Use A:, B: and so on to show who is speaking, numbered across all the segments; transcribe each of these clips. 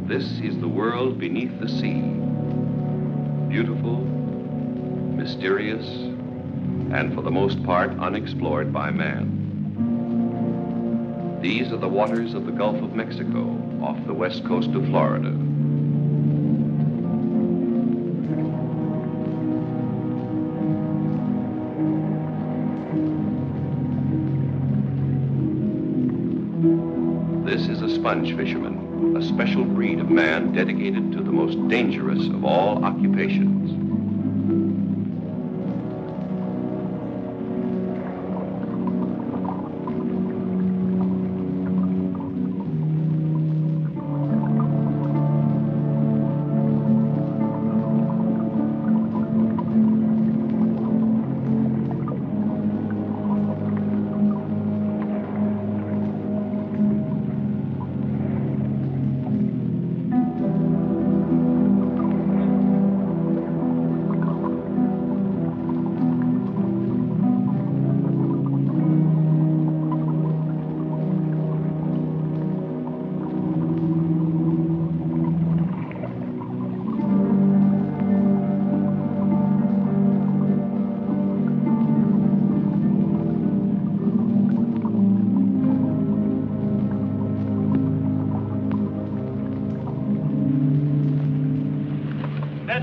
A: This is the world beneath the sea. Beautiful, mysterious, and for the most part unexplored by man. These are the waters of the Gulf of Mexico off the west coast of Florida. This is a sponge fisherman, a special breed of man dedicated to the most dangerous of all occupations.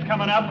B: Coming up.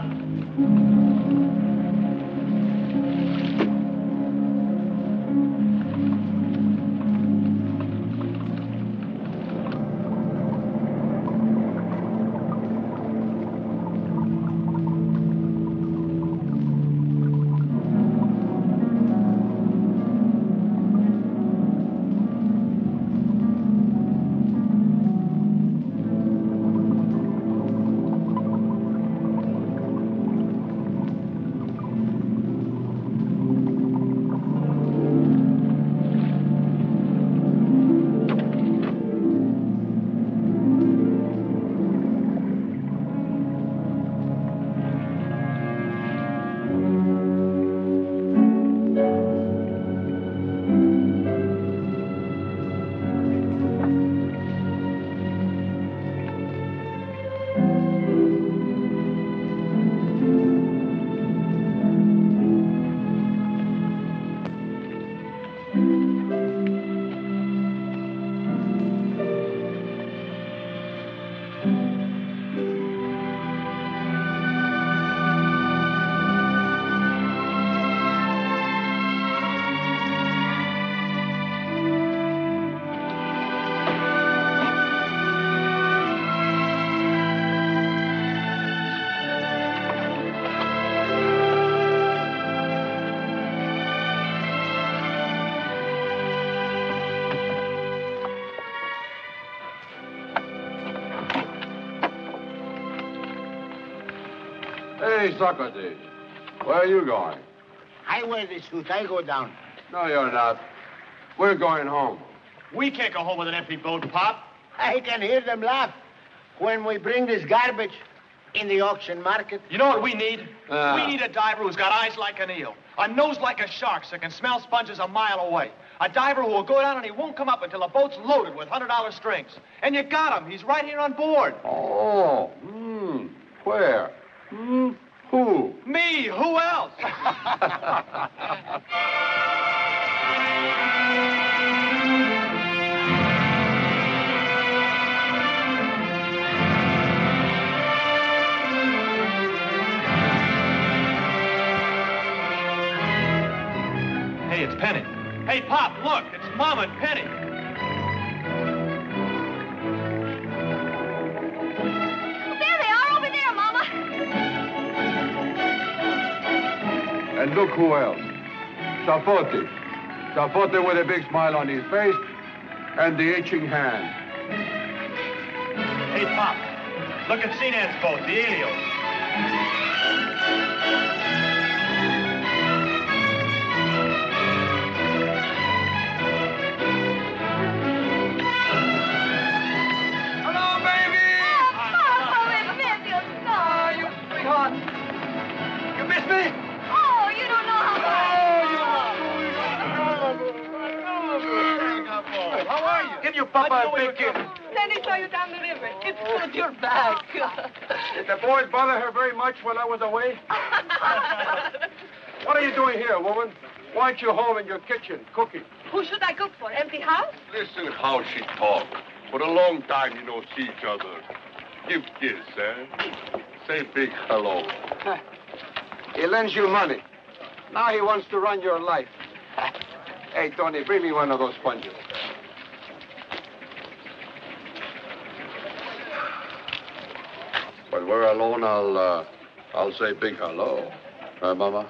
C: Hey, Socrates, where are you going?
D: I wear the suit. I go down.
C: No, you're not. We're going home.
B: We can't go home with an empty boat, Pop.
D: I can hear them laugh when we bring this garbage in the auction market.
B: You know what we need? We need a diver who's got eyes like an eel, a nose like a shark so can smell sponges a mile away. A diver who will go down and he won't come up until the boat's loaded with $100 strings. And you got him. He's right here on board.
C: Oh, where? Who?
B: Me. Who else? Hey, it's Penny. Hey, Pop, look. It's Mom and Penny.
E: There they are, over there, Mama.
C: And look who else. Zapote. Zapote with a big smile on his face and the itching hand.
B: Hey, Pop, look at Sinan's boat, the Helios. you, Papa, a big gift.
E: Let me throw you down the river. It's good you're back.
C: Did the boys bother her very much while I was away? What are you doing here, woman? Why aren't you home in your kitchen, cooking?
E: Who should I cook for? Empty house?
F: Listen how she talk. For a long time you don't see each other. Give kiss, eh? Say big hello.
C: He lends you money. Now he wants to run your life. Hey, Tony, bring me one of those sponges.
F: When we're alone, I'll say big hello. Huh, Mama?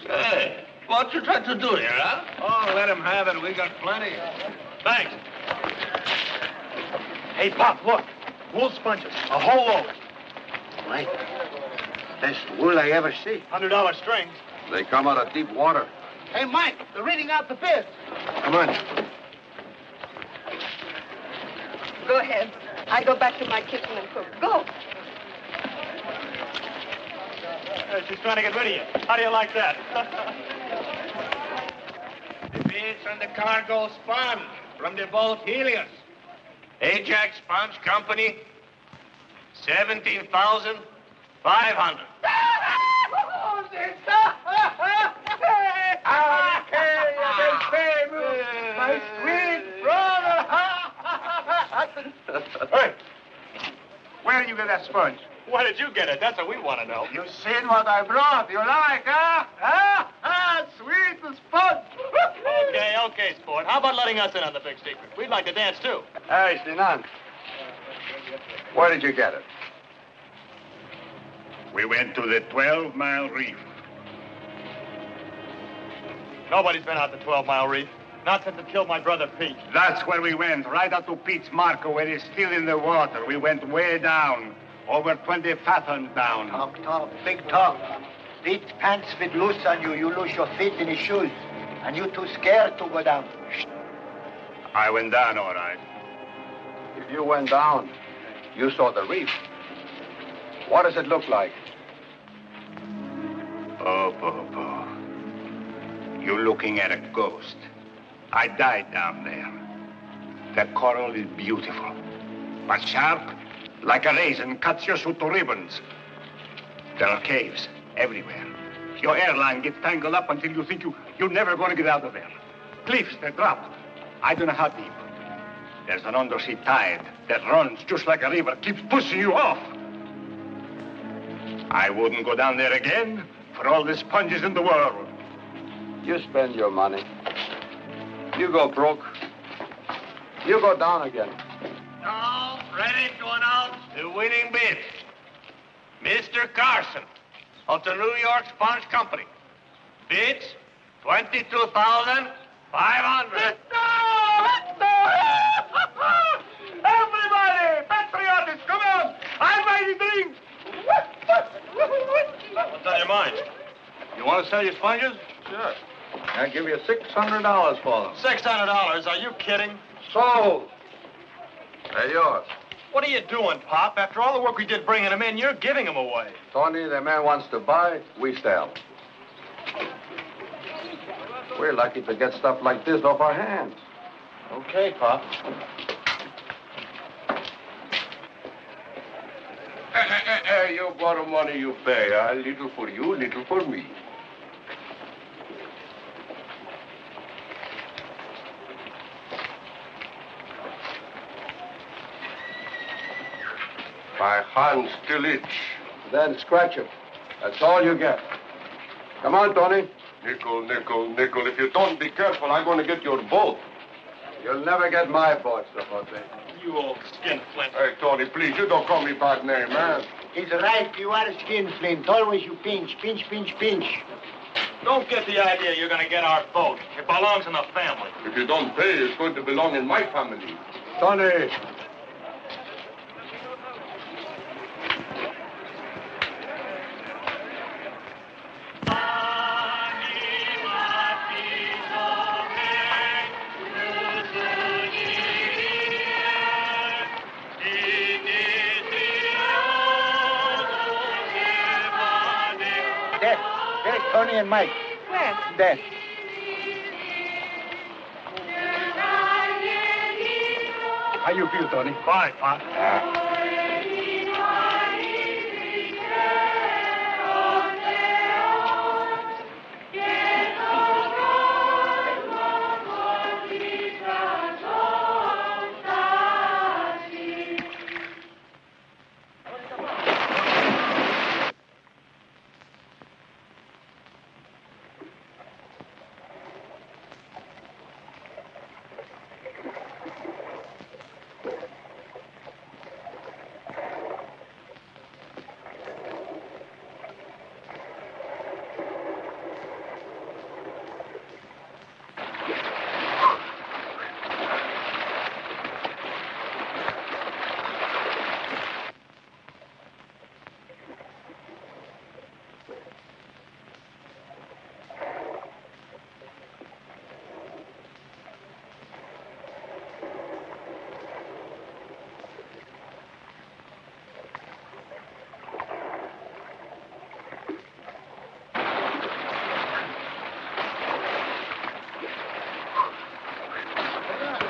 G: Hey, what you trying to do here, huh?
B: Oh, let him have it. We got plenty. Thanks. Hey, Pop, look. Wool sponges. A whole load.
D: Mike, best wool I ever see.
B: $100 strings.
C: They come out of deep water.
D: Hey, Mike, they're reading out the bids.
C: Come on.
E: Go ahead. I go back to my kitchen and cook. Go.
B: She's trying to get rid of you. How do you like that?
G: The bids on the cargo sponge from the boat Helios. Ajax Sponge Company, 17,500.
D: My sweet brother.
B: Hey, where did you get that sponge? Where did you get it? That's what we want to know.
D: You seen what I brought? You like, huh? Sweet sponge.
B: Okay, sport. How about letting us in on the big secret? We'd like to dance, too.
C: Hey, Sinan. Where did you get it?
G: We went to the 12-mile reef.
B: Nobody's been out the 12-mile reef. Not since it killed my brother Pete.
G: That's where we went, right up to Pete's Marco, where it's still in the water. We went way down, over 20 fathoms down.
D: Talk, big talk. Pete's pants fit loose on you. You lose your feet in his shoes. And you too scared to go down.
G: I went down, all right.
C: If you went down, you saw the reef. What does it look like?
G: Oh, Popo. You're looking at a ghost. I died down there. The coral is beautiful, but sharp, like a raisin, cuts your suit to ribbons. There are caves everywhere. Your airline gets tangled up until you think you're never going to get out of there. Cliffs that drop. I don't know how deep. There's an undersea tide that runs just like a river, keeps pushing you off. I wouldn't go down there again for all the sponges in the world.
C: You spend your money. You go broke. You go down again.
G: Now, ready to announce the winning bid. Mr. Carson of the New York Sponge Company. Bids, $22,500.
B: Everybody, patriots, come on! I'm ready to drink! What's on your mind? You want to sell your sponges?
C: Sure. I'll give you $600 for them.
B: $600? Are you kidding?
C: Sold. They're yours.
B: What are you doing, Pop? After all the work we did bringing them in, you're giving them away.
C: Tony, the man wants to buy, we sell. We're lucky to get stuff like this off our hands.
B: Okay, Pop.
F: You borrow money, you pay. A little for you, little for me. My hands still itch.
C: Then scratch it. That's all you get. Come on, Tony.
F: Nickel, nickel, nickel. If you don't be careful, I'm going to get your boat.
C: You'll never get my boat, Zapote.
B: You old skinflint.
F: Hey, Tony, please, you don't call me bad name, man.
D: He's right. You are a skinflint. Always you pinch, pinch, pinch, pinch.
B: Don't get the idea you're going to get our boat. It belongs in the family.
F: If you don't pay, it's going to belong in my family.
C: Tony.
D: There's Tony and Mike.
E: Where?
D: There.
C: How you feel, Tony?
G: Fine, Pop.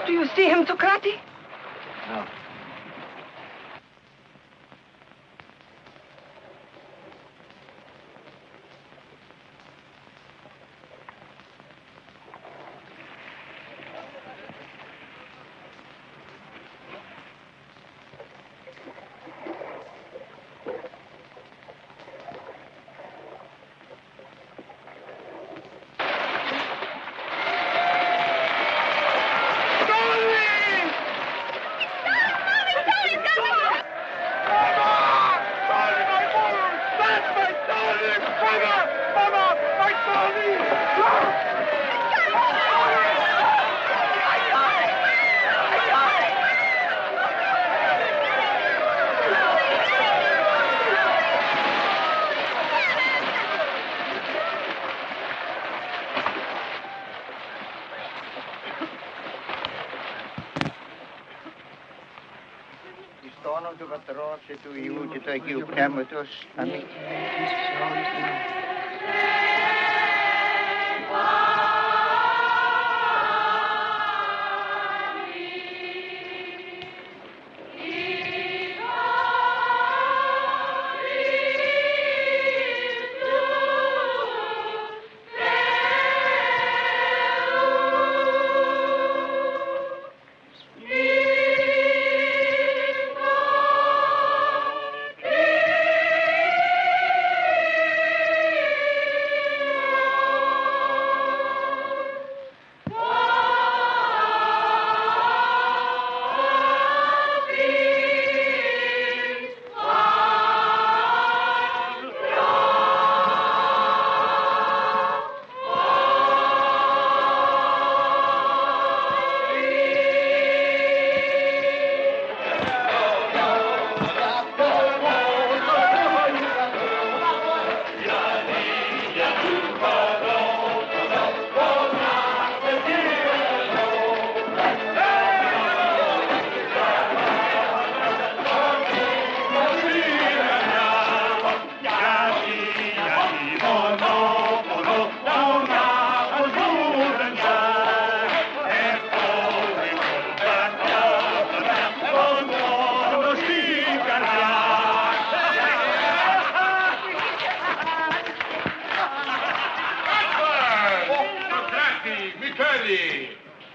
E: Do you see him, Socrates?
C: No.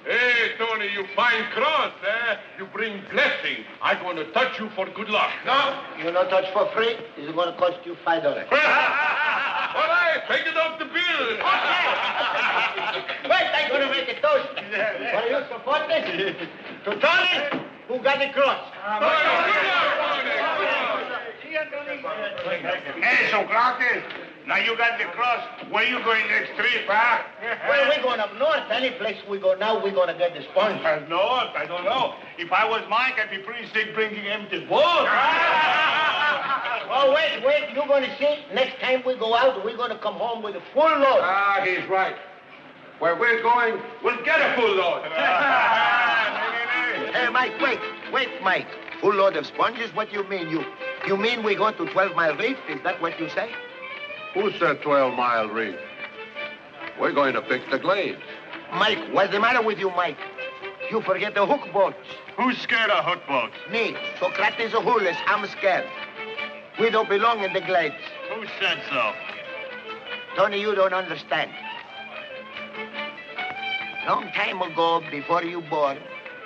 F: Hey, Tony, you fine cross, eh? You bring blessing. I'm going to touch you for good luck.
D: No, you not touch for free. It's going to cost you $5.
F: All right, take it off the bill.
D: Wait, I'm going to make a toast. Are you support this? To Tony, who got the cross.
G: Hey, Socrates, now you got the cross. Where you going next trip, huh?
D: Well, we're going up north. Any place we go now, we're going to get the sponge.
G: North? I don't know. If I was Mike, I'd be pretty sick bringing empty boats.
D: Oh, wait. You're going to see. Next time we go out, we're going to come home with a full load.
C: Ah, he's right. Where we're going, we'll get a full load.
D: Hey, Mike, wait, Mike. Full load of sponges? What do you mean? You mean we go to 12 Mile Reef? Is that what you say?
C: Who said 12-mile reef? We're going to pick the glades.
D: Mike, what's the matter with you, Mike? You forget the hook boats.
B: Who's scared of hook boats?
D: Me, Socrates Ahulis, I'm scared. We don't belong in the glades.
B: Who said so?
D: Tony, you don't understand. Long time ago, before you born,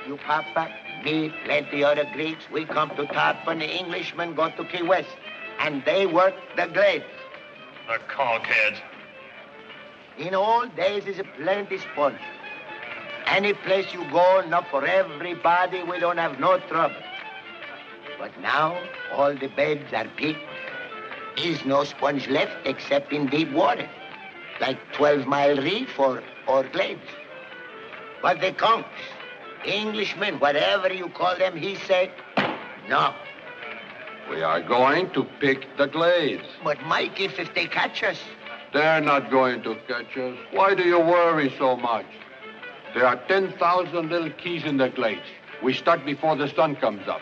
D: you papa, me, plenty other Greeks, we come to Tapron, the Englishmen go to Key West, and they work the glades.
B: The cockheads.
D: In old days, is a plenty sport. Any place you go, enough for everybody, we don't have no trouble. But now, all the beds are picked. Is no sponge left except in deep water, like 12-mile Reef or glades. But the conks, Englishmen, whatever you call them, he said, no.
C: We are going to pick the glades.
D: But Mike, if they catch us,
C: They're not going to catch us. Why do you worry so much? There are 10,000 little keys in the glades. We start before the sun comes up.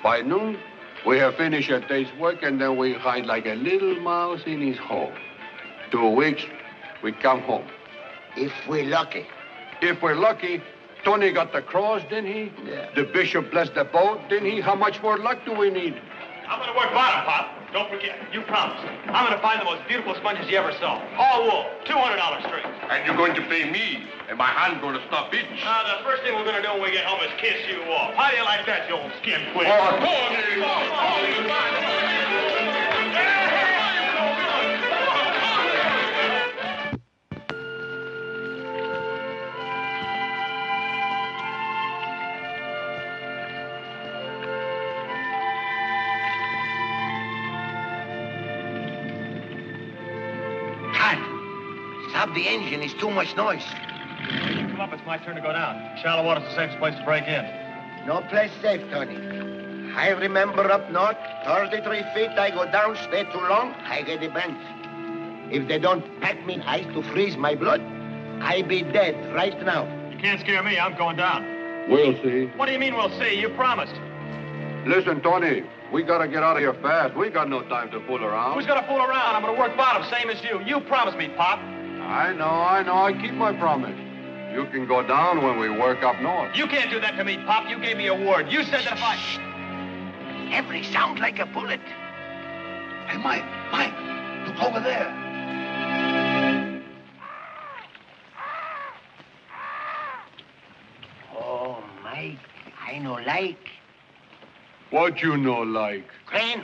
C: By noon, we have finished a day's work, and then we hide like a little mouse in his hole. 2 weeks, we come home.
D: if we're lucky.
C: If we're lucky, Tony got the cross, didn't he?
D: Yeah.
C: The bishop blessed the boat, didn't he? How much more luck do we need?
B: I'm going to work bottom, Pop. Don't forget, you promised. I'm going to find the most beautiful sponges you ever saw. All wool, $200 strings.
F: And you're going to pay me, and my hand's going to stop itch.
B: The first thing we're going to do when we get home is kiss you off. How do you like that, you old skin queen?
F: Oh, Tony!
D: Stop the engine. It's too much noise.
B: Come up, it's my turn to go down. Shallow water's the safest place to break in.
D: No place safe, Tony. I remember up north, 33 feet, I go down, stay too long, I get the bends. If they don't pack me in ice to freeze my blood, I be dead right now.
B: You can't scare me. I'm going down.
C: We'll see.
B: What do you mean we'll see? You promised.
C: Listen, Tony, we gotta get out of here fast. We got no time to fool around.
B: Who's going to fool around? I'm going to work bottom, same as you. You promised me, Pop.
C: I know. I keep my promise. You can go down when we work up north.
B: You can't do that to me, Pop. You gave me a word. You said that if I...
D: Every sound like a bullet. Hey, Mike, look over there. Oh, Mike, I no like.
C: What you know like?
D: Crane,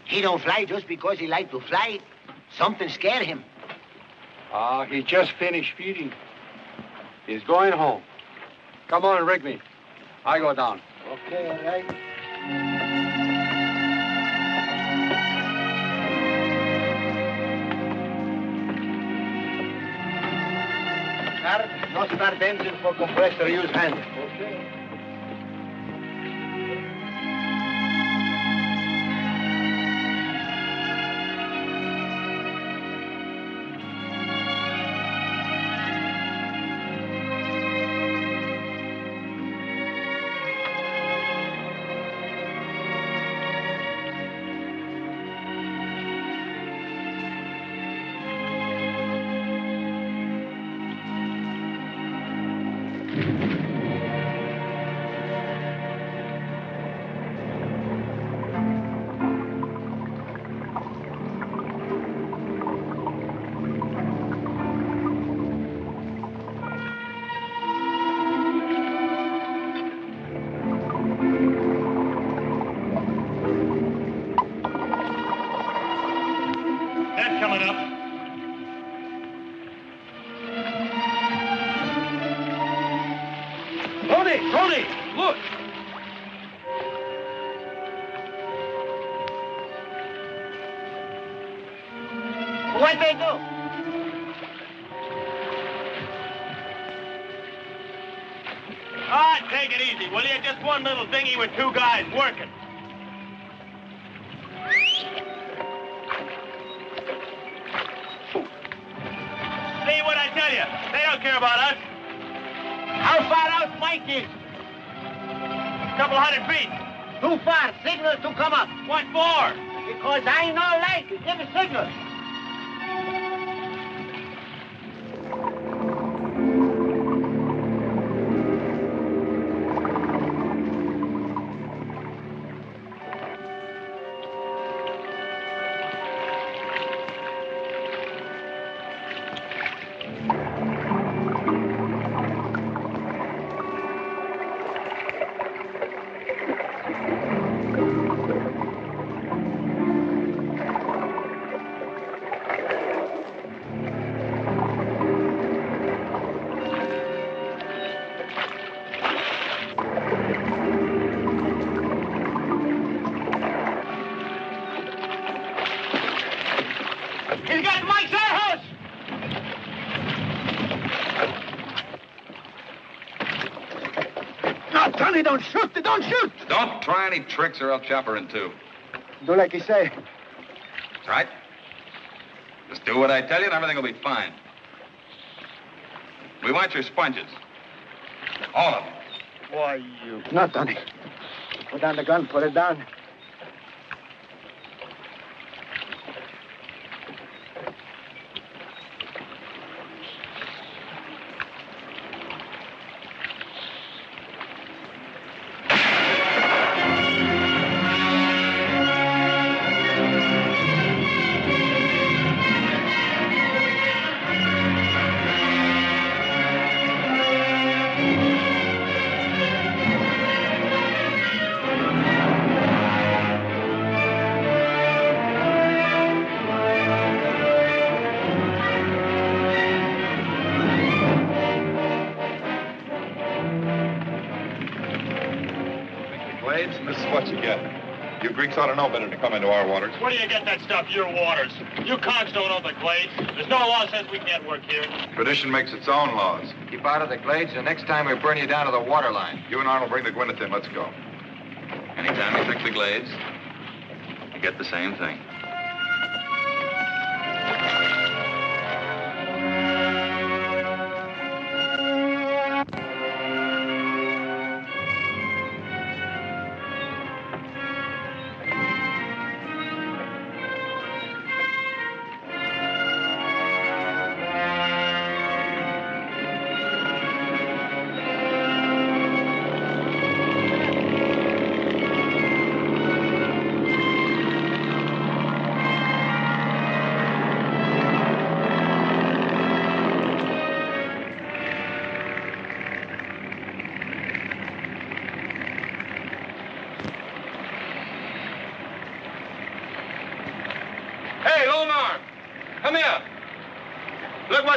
D: he don't fly just because he like to fly. Something scare him.
C: He just finished feeding. He's going home. Come on, rig me. I go down.
D: Okay, all right. Start, no start engine for compressor, use hand. Okay.
B: Tony, look!
D: What they do?
B: Take it easy, will you? Just one little dinghy with 2 guys working. See what I tell you? They don't care about us.
D: How far out Mike is?
B: Couple hundred feet.
D: Too far. Signal to come up.
B: What for?
D: Because I know like it. Give a signal.
B: Tony, don't shoot! Don't shoot!
H: Don't try any tricks or I'll chop her in two.
B: Do like you say.
H: That's right. Just do what I tell you and everything will be fine. We want your sponges. All of them.
B: Why, you... No, Tony. Put down the gun. Put it down.
H: Ought to know better to come into our waters.
I: Where do you get that stuff? Your waters. You conks don't own the glades. There's no law says we can't work here.
H: Tradition makes its own laws.
J: Keep out of the glades, and next time we burn you down to the water line.
H: You and Arnold bring the Gwyneth in. Let's go. Anytime you fix the glades, you get the same thing.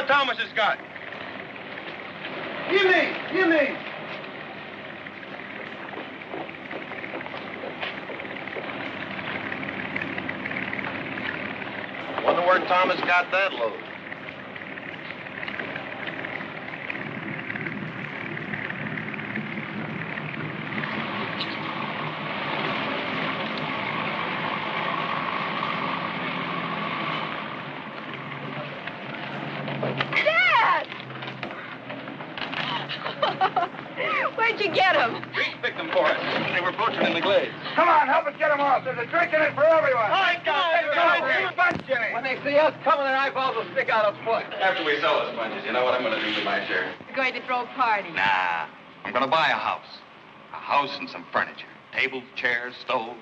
I: Thomas has got.
B: Give me.
I: Wonder where Thomas got that load.
B: Come on, help us get them off. There's a drink in it for everyone. All right, guys. When they see us coming, their eyeballs will stick out a foot.
H: After we sell the sponges, you know what I'm going to do with my share?
E: You're going to throw a party.
H: Nah. I'm going to buy a house. A house and some furniture. Tables, chairs, stove,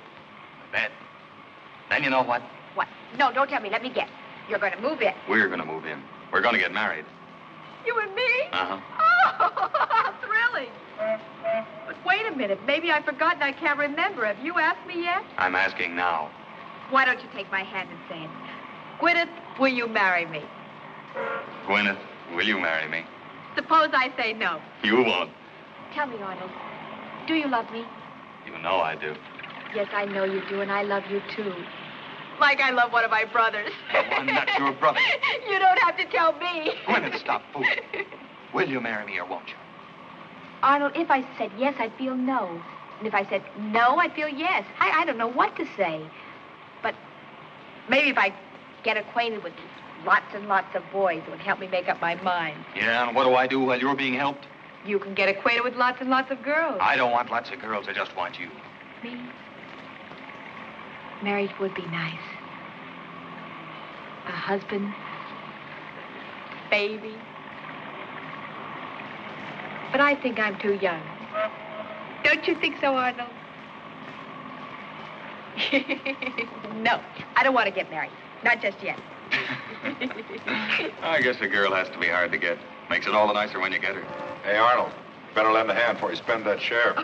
H: a bed. Then you know what?
E: What? No, don't tell me. Let me guess. You're going to move in.
H: We're going to move in. We're going to get married.
E: You and me?
H: Uh-huh.
E: Oh, how thrilling. But wait a minute. Maybe I've forgotten. I can't remember. Have you asked me yet?
H: I'm asking now.
E: Why don't you take my hand and say it? Gwyneth, will you marry me?
H: Gwyneth, will you marry me?
E: Suppose I say no.
H: You won't.
E: Tell me, Arnold, do you love me?
H: You know I do.
E: Yes, I know you do, and I love you, too. Like I love one of my brothers.
H: I'm not your brother.
E: You don't have to tell me.
H: Gwyneth, stop fooling. Will you marry me or won't you?
E: Arnold, if I said yes, I'd feel no. And if I said no, I'd feel yes. I don't know what to say. But maybe if I get acquainted with lots and lots of boys, it would help me make up my mind.
H: Yeah, and what do I do while you're being helped?
E: You can get acquainted with lots and lots of girls.
H: I don't want lots of girls. I just want you.
E: Me? Marriage would be nice. A husband, baby. But I think I'm too young. Don't you think so, Arnold? No, I don't want to get married. Not just yet.
H: I guess a girl has to be hard to get. Makes it all the nicer when you get her.
K: Hey, Arnold, better lend a hand before you spend that share.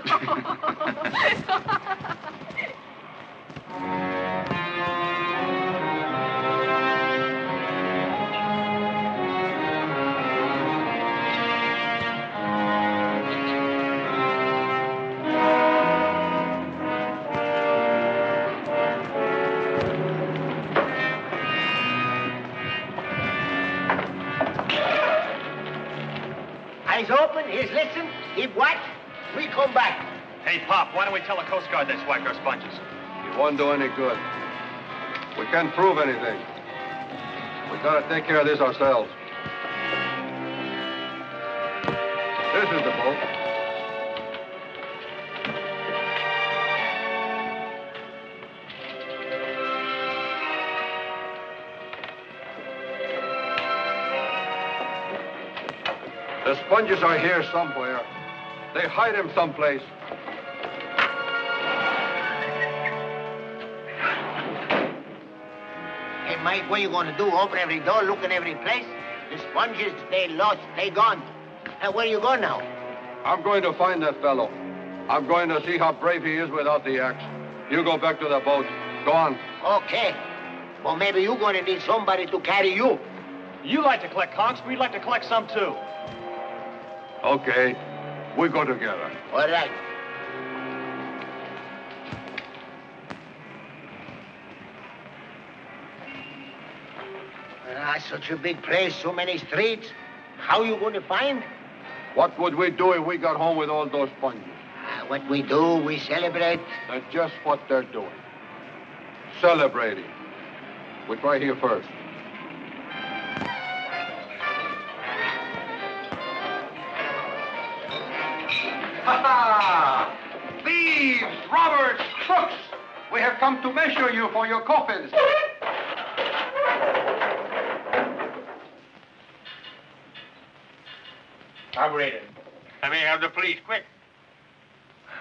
D: Eyes open, ears listen, keep watch. we come back.
B: Hey, Pop, why don't we tell the Coast Guard they swiped our sponges?
C: It won't do any good. We can't prove anything. We gotta take care of this ourselves. This is the boat. The sponges are here somewhere. They hide them someplace.
D: Hey, Mike, what are you going to do? Open every door, look in every place? The sponges, they lost, they gone. And where you going now?
C: I'm going to find that fellow. I'm going to see how brave he is without the axe. You go back to the boat. Go on.
D: Okay. Well, maybe you're going to need somebody to carry you.
B: You like to collect conchs, we'd like to collect some, too.
C: Okay. We go together.
D: All right. Such a big place, so many streets. How you going to find?
C: What would we do if we got home with all those sponges?
D: What we do, we celebrate.
C: That's just what they're doing. Celebrating. We try here first.
L: Ha-ha! Thieves, robbers, crooks! We have come to measure you for your coffins.
B: Operator.
H: Let me have the police, quick.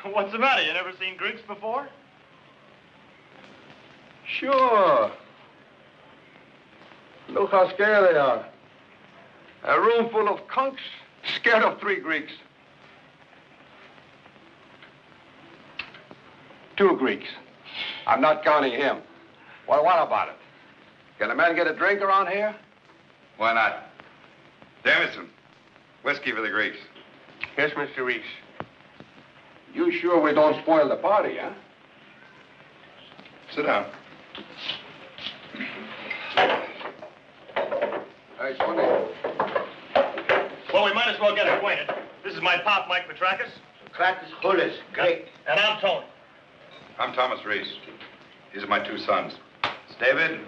B: What's the matter? You never seen Greeks before?
C: Sure. Look how scared they are. A room full of conchs, scared of 3 Greeks. 2 Greeks. I'm not counting him. Well, what about it? Can a man get a drink around here?
K: Why not? Jamison, whiskey for the Greeks.
C: Yes, Mr. Reese. You sure we don't spoil the party, huh?
K: Sit down.
C: Hey, Tony.
B: Well, we might as well get acquainted. This is my pop, Mike Petrakis.
D: Petrakis Hullis. Great.
B: And I'm Tony.
K: I'm Thomas Rhys. These are my 2 sons. It's David.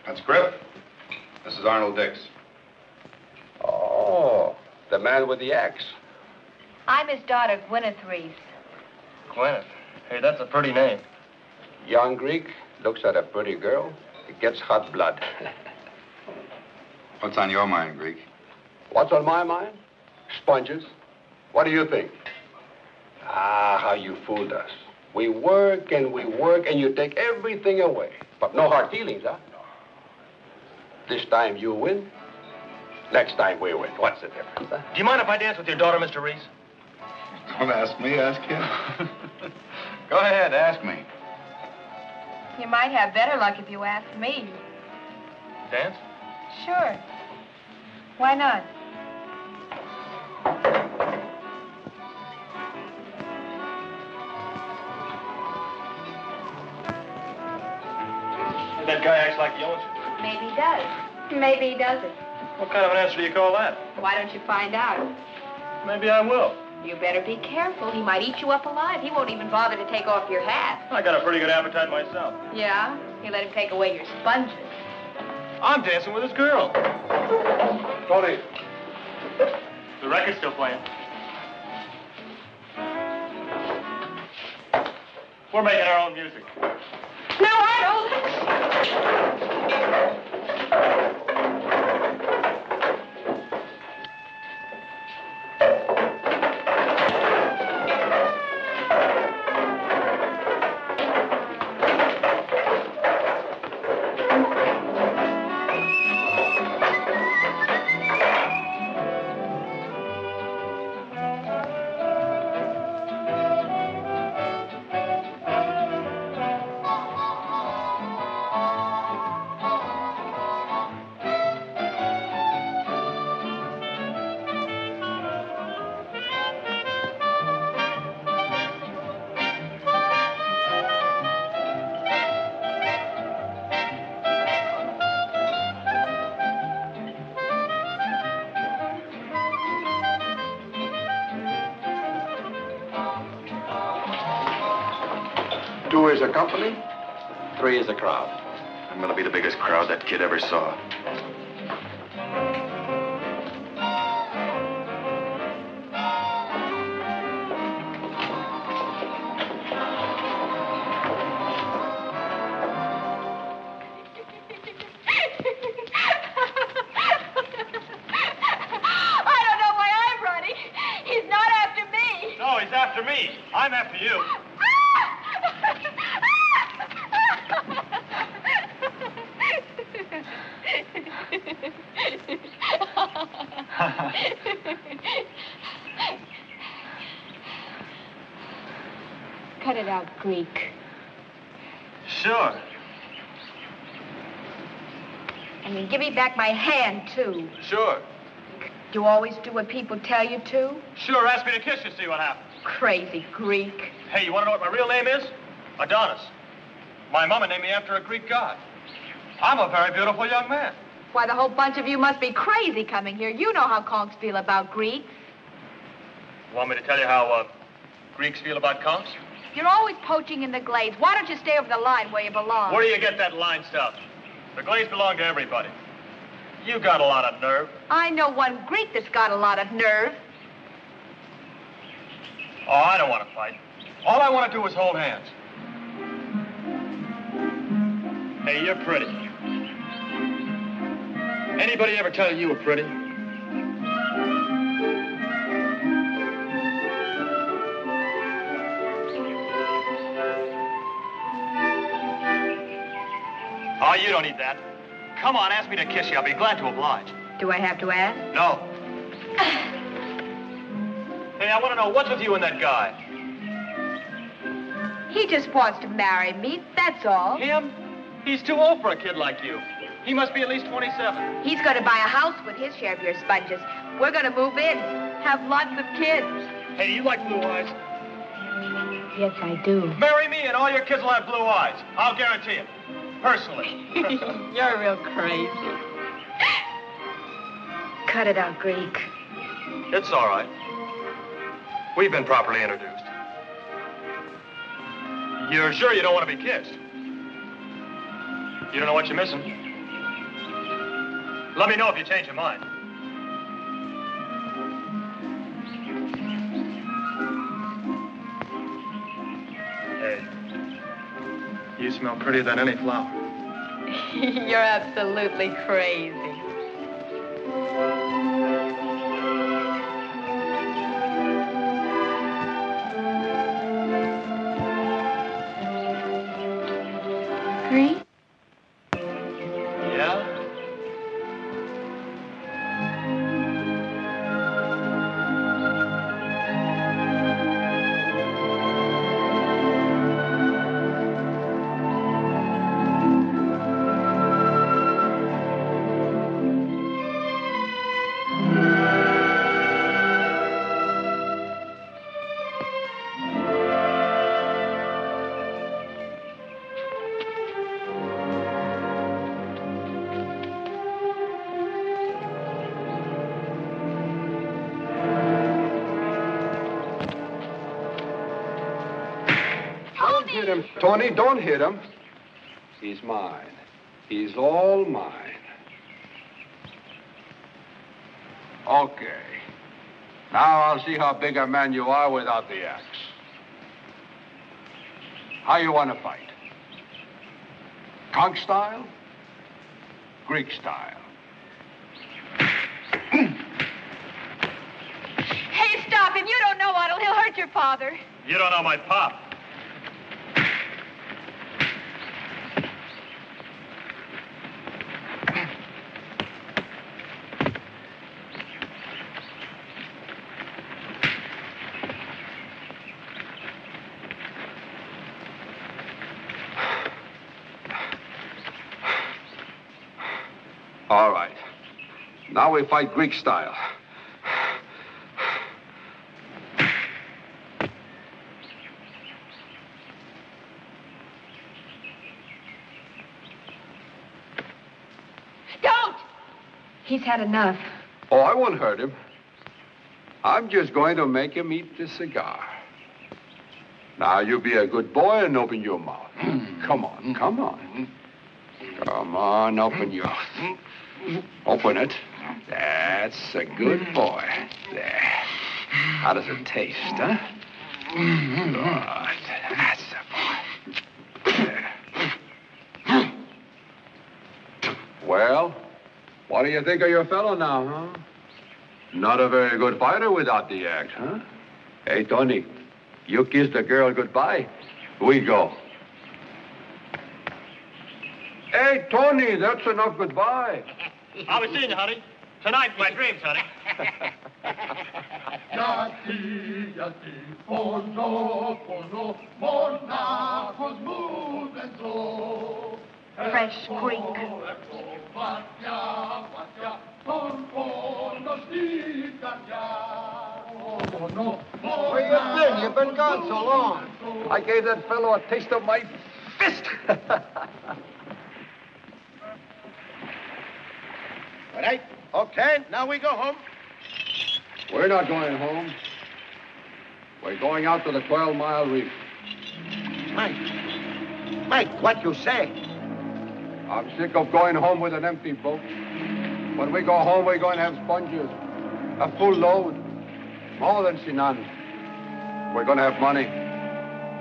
K: That's Griff. This is Arnold Dix.
C: Oh, the man with the axe.
E: I'm his daughter, Gwyneth Rhys.
B: Gwyneth. Hey, that's a pretty name.
C: Young Greek looks at a pretty girl. It gets hot blood.
K: What's on your mind, Greek?
C: What's on my mind? Sponges. What do you think? Ah, how you fooled us. We work, and you take everything away. But no hard feelings, huh? This time you win. Next time we win. What's the difference, huh?
B: Do you mind if I dance with your daughter, Mr. Reese?
K: Don't ask me, ask him.
H: Go ahead, ask me.
E: You might have better luck if you asked me.
B: Dance?
E: Sure. Why not?
B: That guy acts like he owns you.
E: Maybe he does. Maybe he doesn't.
B: What kind of an answer do you call that?
E: Why don't you find out?
B: Maybe I will.
E: You better be careful. He might eat you up alive. He won't even bother to take off your hat.
B: I got a pretty good appetite myself.
E: Yeah? You let him take away your sponges.
B: I'm dancing with this girl.
C: Tony.
B: The record's still playing. We're making our own music.
E: No, Arnold!
C: 2 is a company,
M: 3 is a crowd.
H: I'm gonna be the biggest crowd that kid ever saw.
B: After me. I'm after you.
E: Cut it out, Greek.
B: Sure.
E: And give me back my hand, too.
B: Sure.
E: You always do what people tell you to?
B: Sure, ask me to kiss you, see what happens.
E: Crazy Greek.
B: Hey, you want to know what my real name is? Adonis. My mama named me after a Greek god. I'm a very beautiful young man.
E: Why, the whole bunch of you must be crazy coming here. You know how conks feel about Greeks.
B: Want me to tell you how Greeks feel about conks?
E: You're always poaching in the glades. Why don't you stay over the line where you belong?
B: Where do you get that line stuff? The glades belong to everybody. You got a lot of nerve.
E: I know one Greek that's got a lot of nerve.
B: Oh, I don't want to fight. All I want to do is hold hands. Hey, you're pretty. Anybody ever tell you you were pretty? Oh, you don't need that. Come on, ask me to kiss you. I'll be glad to oblige.
E: Do I have to ask?
B: No. Hey, I want to know what's with you and that guy.
E: He just wants to marry me, that's all.
B: Him? He's too old for a kid like you. He must be at least 27.
E: He's going to buy a house with his share of your sponges. We're going to move in, have lots of kids.
B: Hey, you like blue eyes?
E: Yes, I do.
B: Marry me and all your kids will have blue eyes. I'll guarantee it. Personally.
E: You're real crazy. Cut it out, Greek.
B: It's all right. We've been properly introduced. You're sure you don't want to be kissed? You don't know what you're missing? Let me know if you change your mind. Hey, you smell prettier than any flower.
E: You're absolutely crazy. Greek?
B: Yeah?
C: Don't hit him, Tony, don't hit him. He's mine. He's all mine. Okay. Now I'll see how big a man you are without the axe. How you want to fight? Conk style? Greek style?
E: Hey, stop him. You don't know Otto. He'll hurt your father.
B: You don't know my pop.
C: All right. Now we fight Greek style.
E: Don't! He's had enough.
C: Oh, I won't hurt him. I'm just going to make him eat the cigar. Now, you be a good boy and open your mouth. Come on, come on. Come on, open your... Open it. That's a good boy. There. How does it taste, huh? Good. That's a boy. There. Well, what do you think of your fellow now, huh? Not a very good fighter without the axe, huh? Hey, Tony, you kiss the girl goodbye. We go. Hey, Tony, that's enough goodbye.
I: I'll be seeing you, honey. Tonight, my dreams, honey.
N: Yati, yati, pono, pono, monachos movement so.
E: Fresh Creek.
L: Where you been? You've been gone so long. I gave that fellow a taste of my fist.
D: All right, okay, now we go home.
C: We're not going home. We're going out to the 12-mile reef.
D: Mike, what you say?
C: I'm sick of going home with an empty boat. When we go home, we're going to have sponges. A full load. More than Sinan. We're going to have money.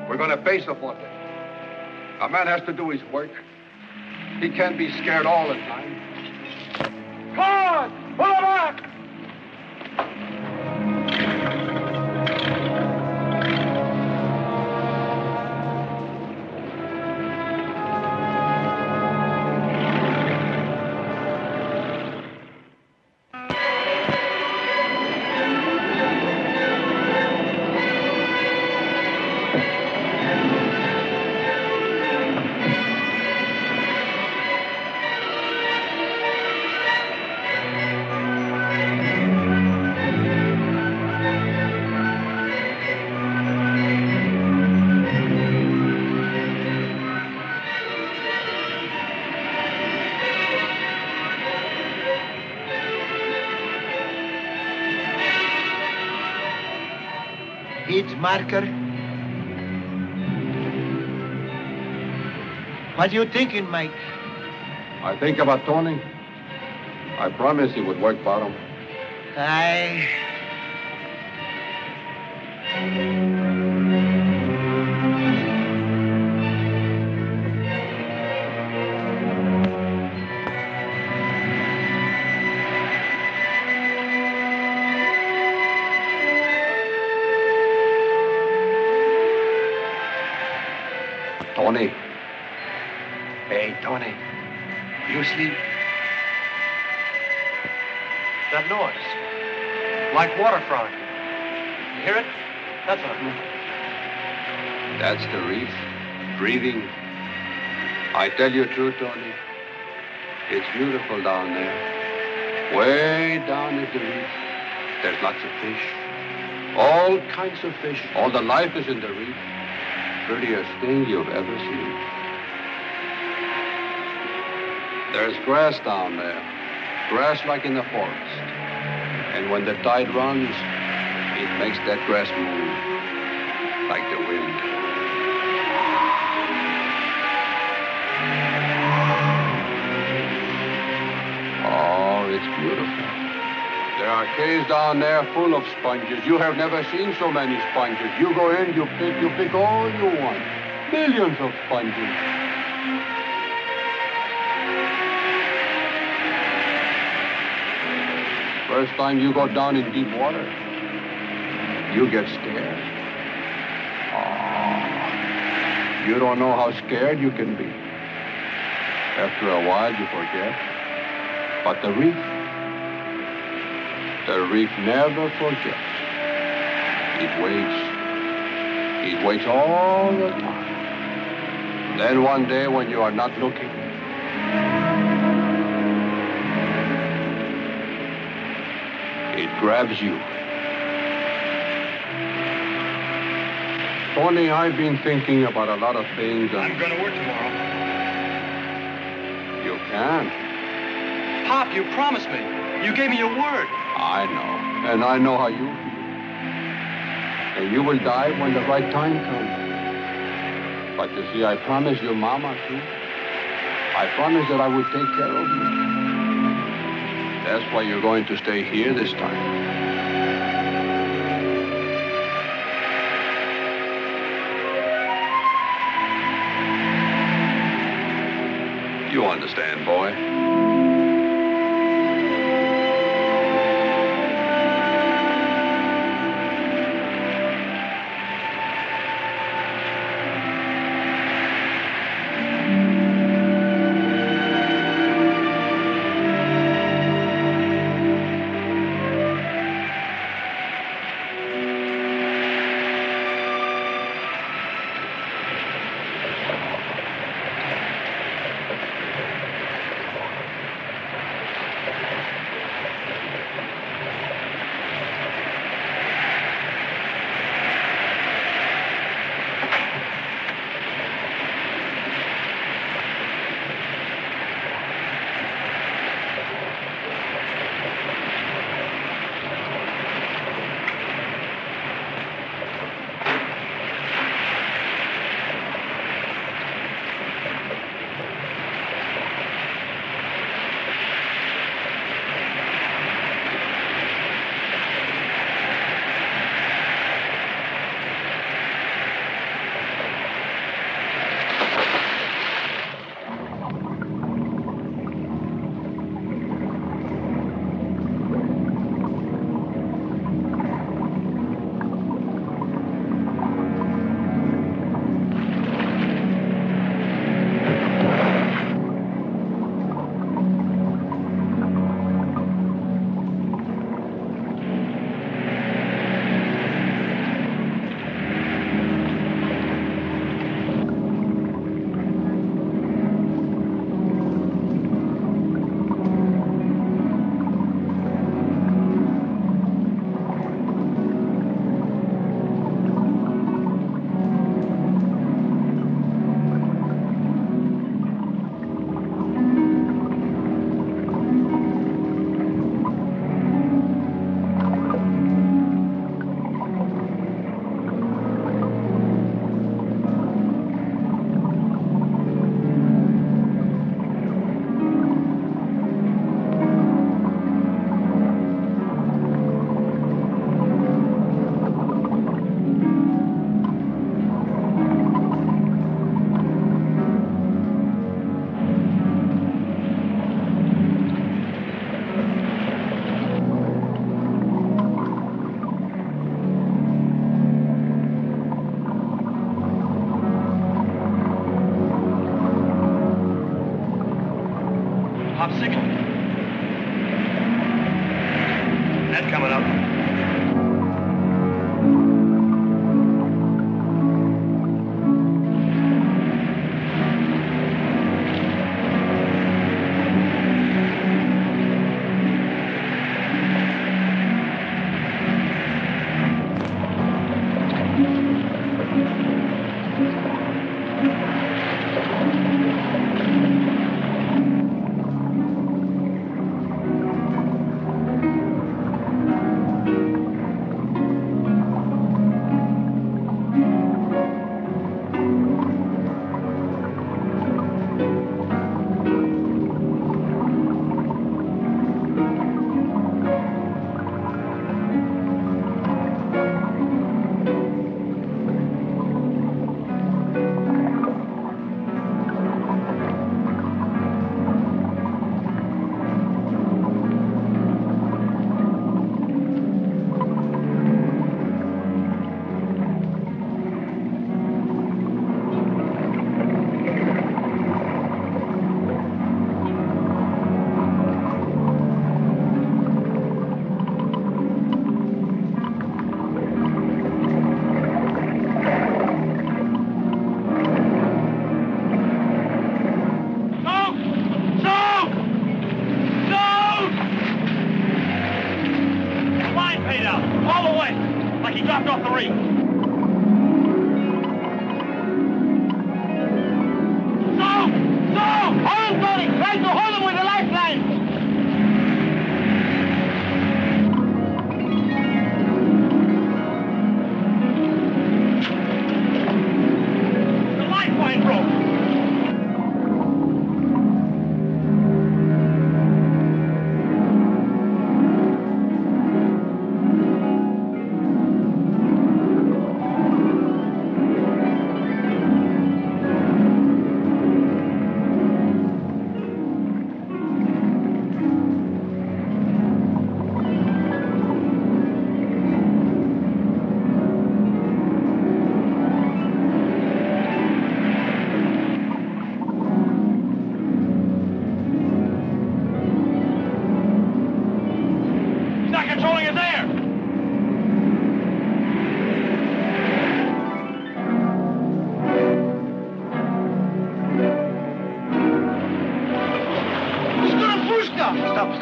C: We're going to pay for it. A man has to do his work. He can't be scared all the time.
L: Card! Pull it back!
D: Marker? What are you thinking, Mike?
C: I think about Tony. I promised he would work bottom. Tony. Hey, Tony. You sleep?
B: That noise. Like water frothing. You hear it? That's what.
C: That's the reef. Breathing. I tell you the truth, Tony. It's beautiful down there. Way down at the reef. There's lots of fish. All kinds of fish. All the life is in the reef. Prettiest thing you've ever seen. There's grass down there. Grass like in the forest. And when the tide runs, it makes that grass move like the wind. Oh, it's beautiful. There are caves down there full of sponges. You have never seen so many sponges. You go in, you pick all you want. Millions of sponges. First time you go down in deep water, you get scared. Oh, you don't know how scared you can be. After a while, you forget. But the reef never forgets. It waits. It waits all the time. Then one day when you are not looking, it grabs you. Tony, I've been thinking about a lot of things.
I: I'm going to work tomorrow.
C: You can.
B: Pop, you promised me. You gave me your word.
C: I know. And I know how you feel. And you will die when the right time comes. But you see, I promised your mama, too. I promised that I would take care of you. That's why you're going to stay here this time. You understand, boy.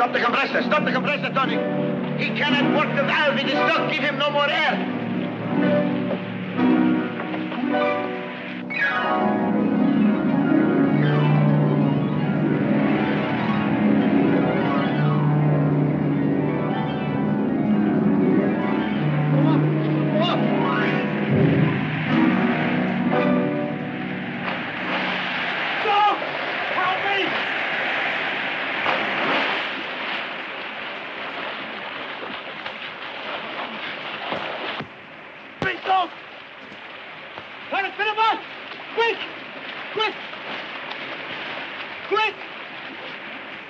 D: Stop the compressor. Stop the compressor, Tony. He cannot work the valve. It is stuck. Give him no more air.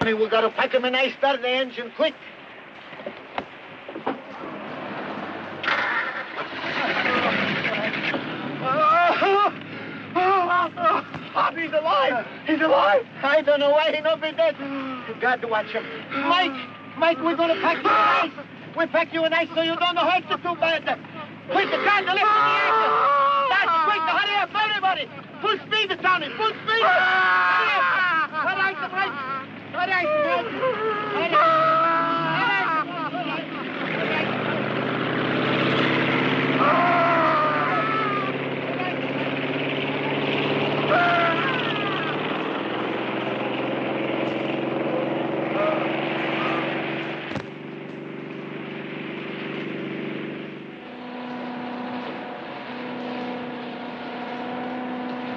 D: We gotta pack him in ice, start the engine quick. He's alive! He's alive! I don't know why he not be dead. You got to watch him. Mike, we're gonna pack you in ice. We pack you in ice so you don't hurt you too bad. Quick, the car, the left in the engine. That's quick, hurry up, everybody. Full speed, Tony, full speed. Hurry up. All right, the brakes. All right,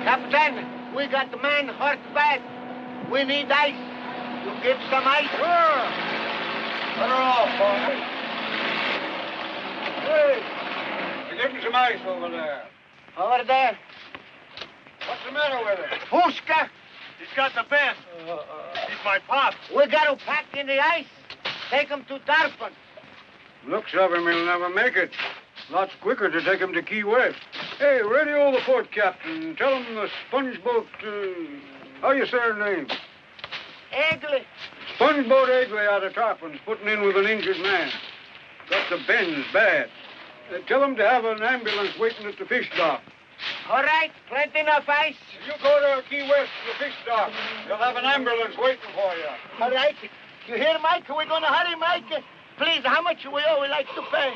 D: Captain, we got the man hurt bad. We need ice. You give some ice? Sure. Put her off, boy. Hey, give him some ice over there. Over there?
L: What's the matter with him?
D: Pushka.
I: He's got the best. He's my pop.
D: We got to pack in the ice. Take him to Tapron.
L: Looks of him, he'll never make it. Lots quicker to take him to Key West. Hey, radio the port captain. Tell him the sponge boat, how you say her name?
D: Egley.
L: Sponge boat Egley out of Tapron's putting in with an injured man. Got the bends bad. Tell him to have an ambulance waiting at the fish dock.
D: All right, plenty enough ice.
L: You go to Key West to the fish dock. They'll have an ambulance waiting for you.
D: All right. You hear, Mike? We're going to hurry, Mike. Please, how much we owe? We like to pay.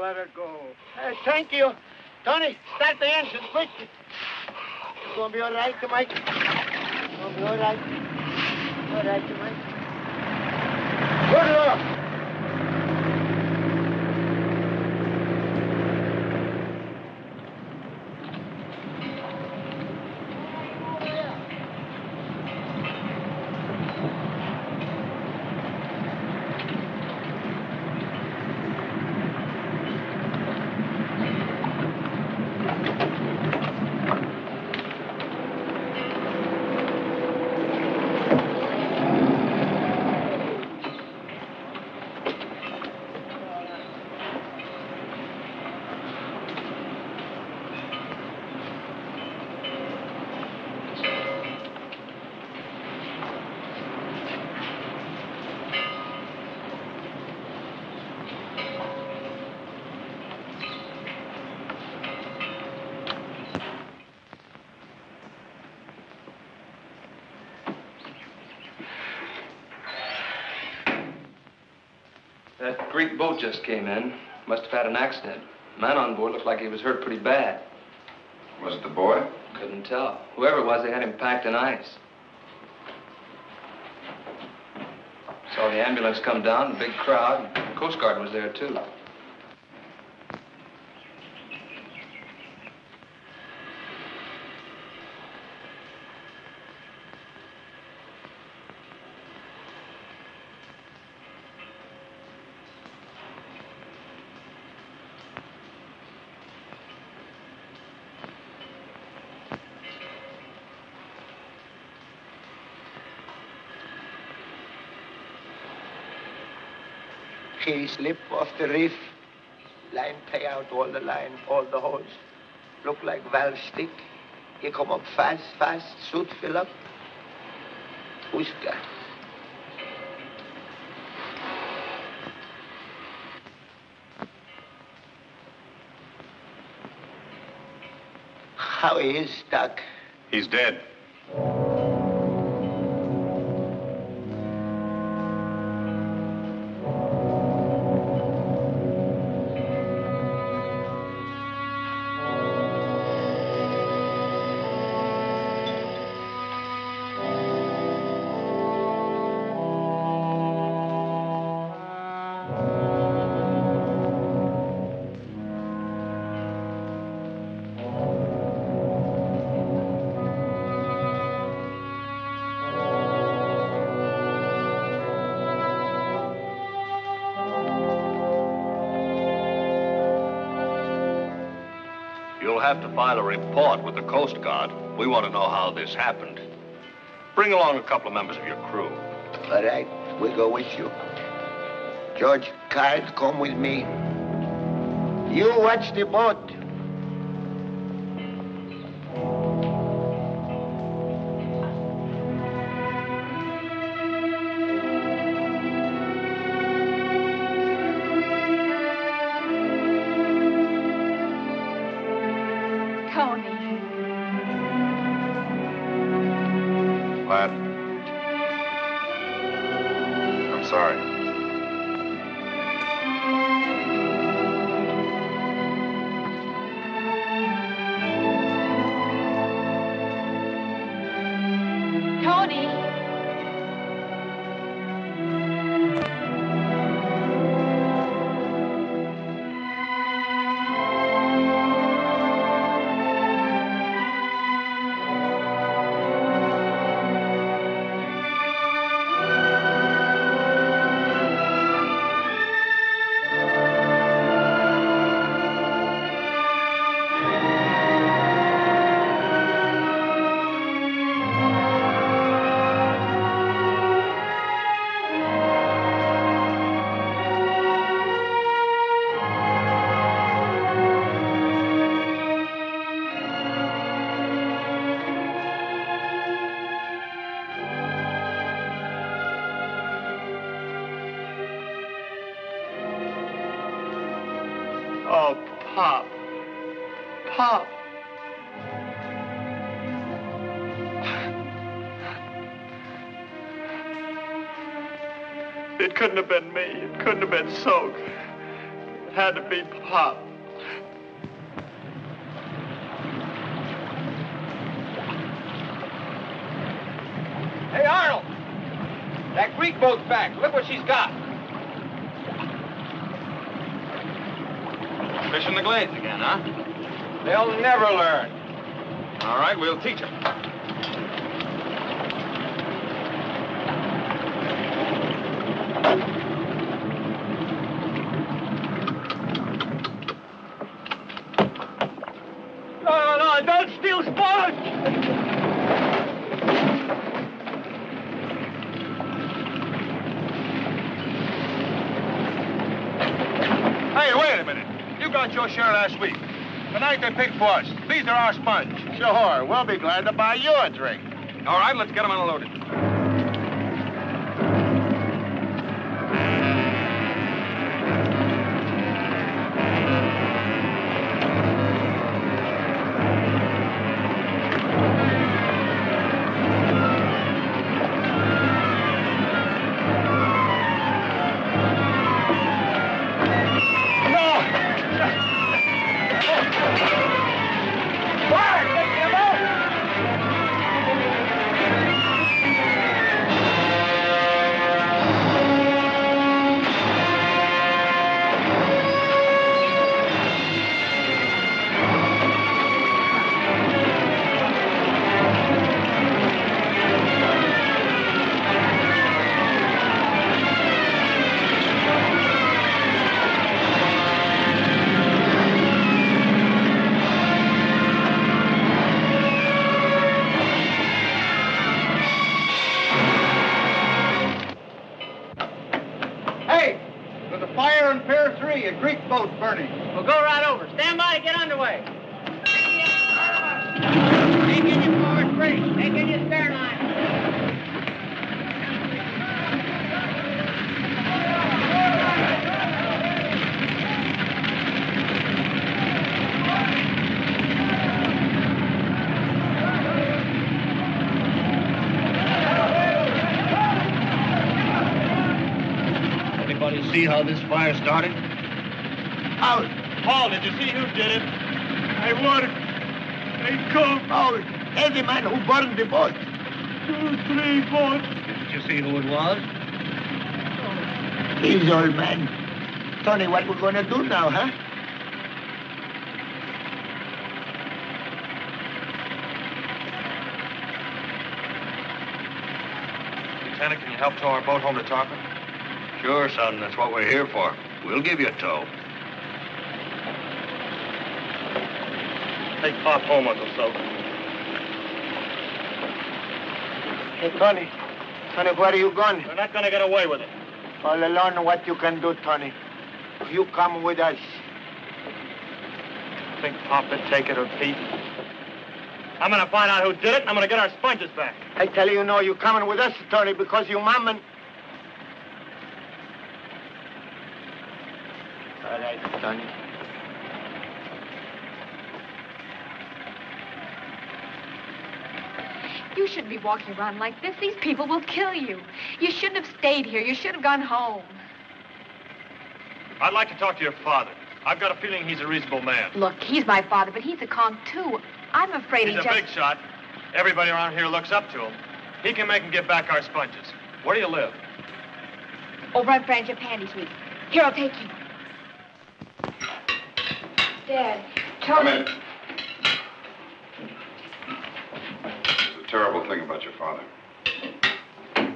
L: Let it go.
D: Thank you. Tony, start the engine, quick. It's going to be all right, Mike. It's going to be all right. All right, Mike.
L: Put it up.
J: That Greek boat just came in. Must have had an accident. Man on board looked like he was hurt pretty bad.
K: Was it the boy?
J: Couldn't tell. Whoever it was, they had him packed in ice. Saw the ambulance come down, a big crowd. The Coast Guard was there, too.
D: He slip off the reef. Line pay out all the line, all the holes. Look like valve stick. He come up fast, suit fill up. Pushka. How he is stuck?
K: He's dead.
O: You'll have to file a report with the Coast Guard. We want to know how this happened. Bring along a couple of members of your crew.
D: All right, we'll go with you. George, Card, come with me. You watch the boat.
B: Oh, Pop. Pop. It couldn't have been me. It couldn't have been Soak. It had to be Pop.
P: Hey, Arnold! That Greek boat's back. Look what she's got.
H: Fishing the glades again, huh?
P: They'll never learn.
H: All right, we'll teach them.
B: No, don't steal Sponge!
Q: Hey, wait a minute. You got your share last week. Tonight they picked for us. These are our sponge. Sure, we'll be glad to buy you a drink.
H: All right, let's get them unloaded.
P: We'll go right over. Stand by to get underway. Take in your forward brace. Take in your stern line.
O: Anybody see how this fire started?
D: Out.
B: Paul, did you see who did it? I want it. They come.
D: Oh, that's the man who burned the boat.
B: 2, 3, 4.
O: Didn't you see who it was?
D: He's old man. Tony, what we gonna do now, huh?
H: Lieutenant, can you help tow our boat home to Tarpon?
O: Sure, son. That's what we're here for. We'll give you a tow.
I: Take Pop home, Uncle Soap.
D: Hey, Tony. Tony, where are you going?
I: We're not going to get away with it.
D: All alone, what you can do, Tony. You come with us.
I: Think Pop would take it or Pete? I'm going to find out who did it, and I'm going to get our sponges back.
D: I tell you, no, you coming with us, Tony, because you mom and... All right, Tony.
E: You shouldn't be walking around like this. These people will kill you. You shouldn't have stayed here. You should have gone home.
I: I'd like to talk to your father. I've got a feeling he's a reasonable man.
E: Look, he's my father, but he's a conk, too. I'm afraid
I: He's a big shot. Everybody around here looks up to him. He can make him give back our sponges. Where do you live?
E: Over on Frangipani's Reef. Here, I'll take you. Dad,
K: Come in. There's a terrible thing about your father. Would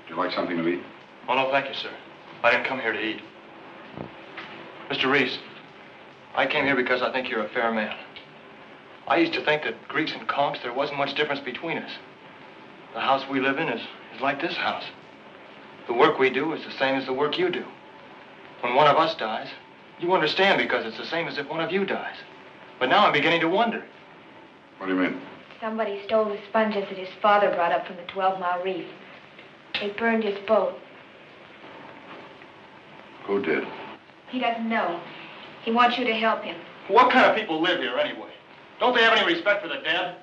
K: you like something to eat?
I: Oh, no, thank you, sir. I didn't come here to eat. Mr. Rhys, I came here because I think you're a fair man. I used to think that Greeks and conks, there wasn't much difference between us. The house we live in is like this house. The work we do is the same as the work you do. When one of us dies, you understand because it's the same as if one of you dies. But now I'm beginning to wonder.
K: What do you mean?
E: Somebody stole the sponges that his father brought up from the 12-mile reef. They burned his boat.
K: Who did?
E: He doesn't know. He wants you to help him.
I: What kind of people live here anyway? Don't they have any respect for the dead?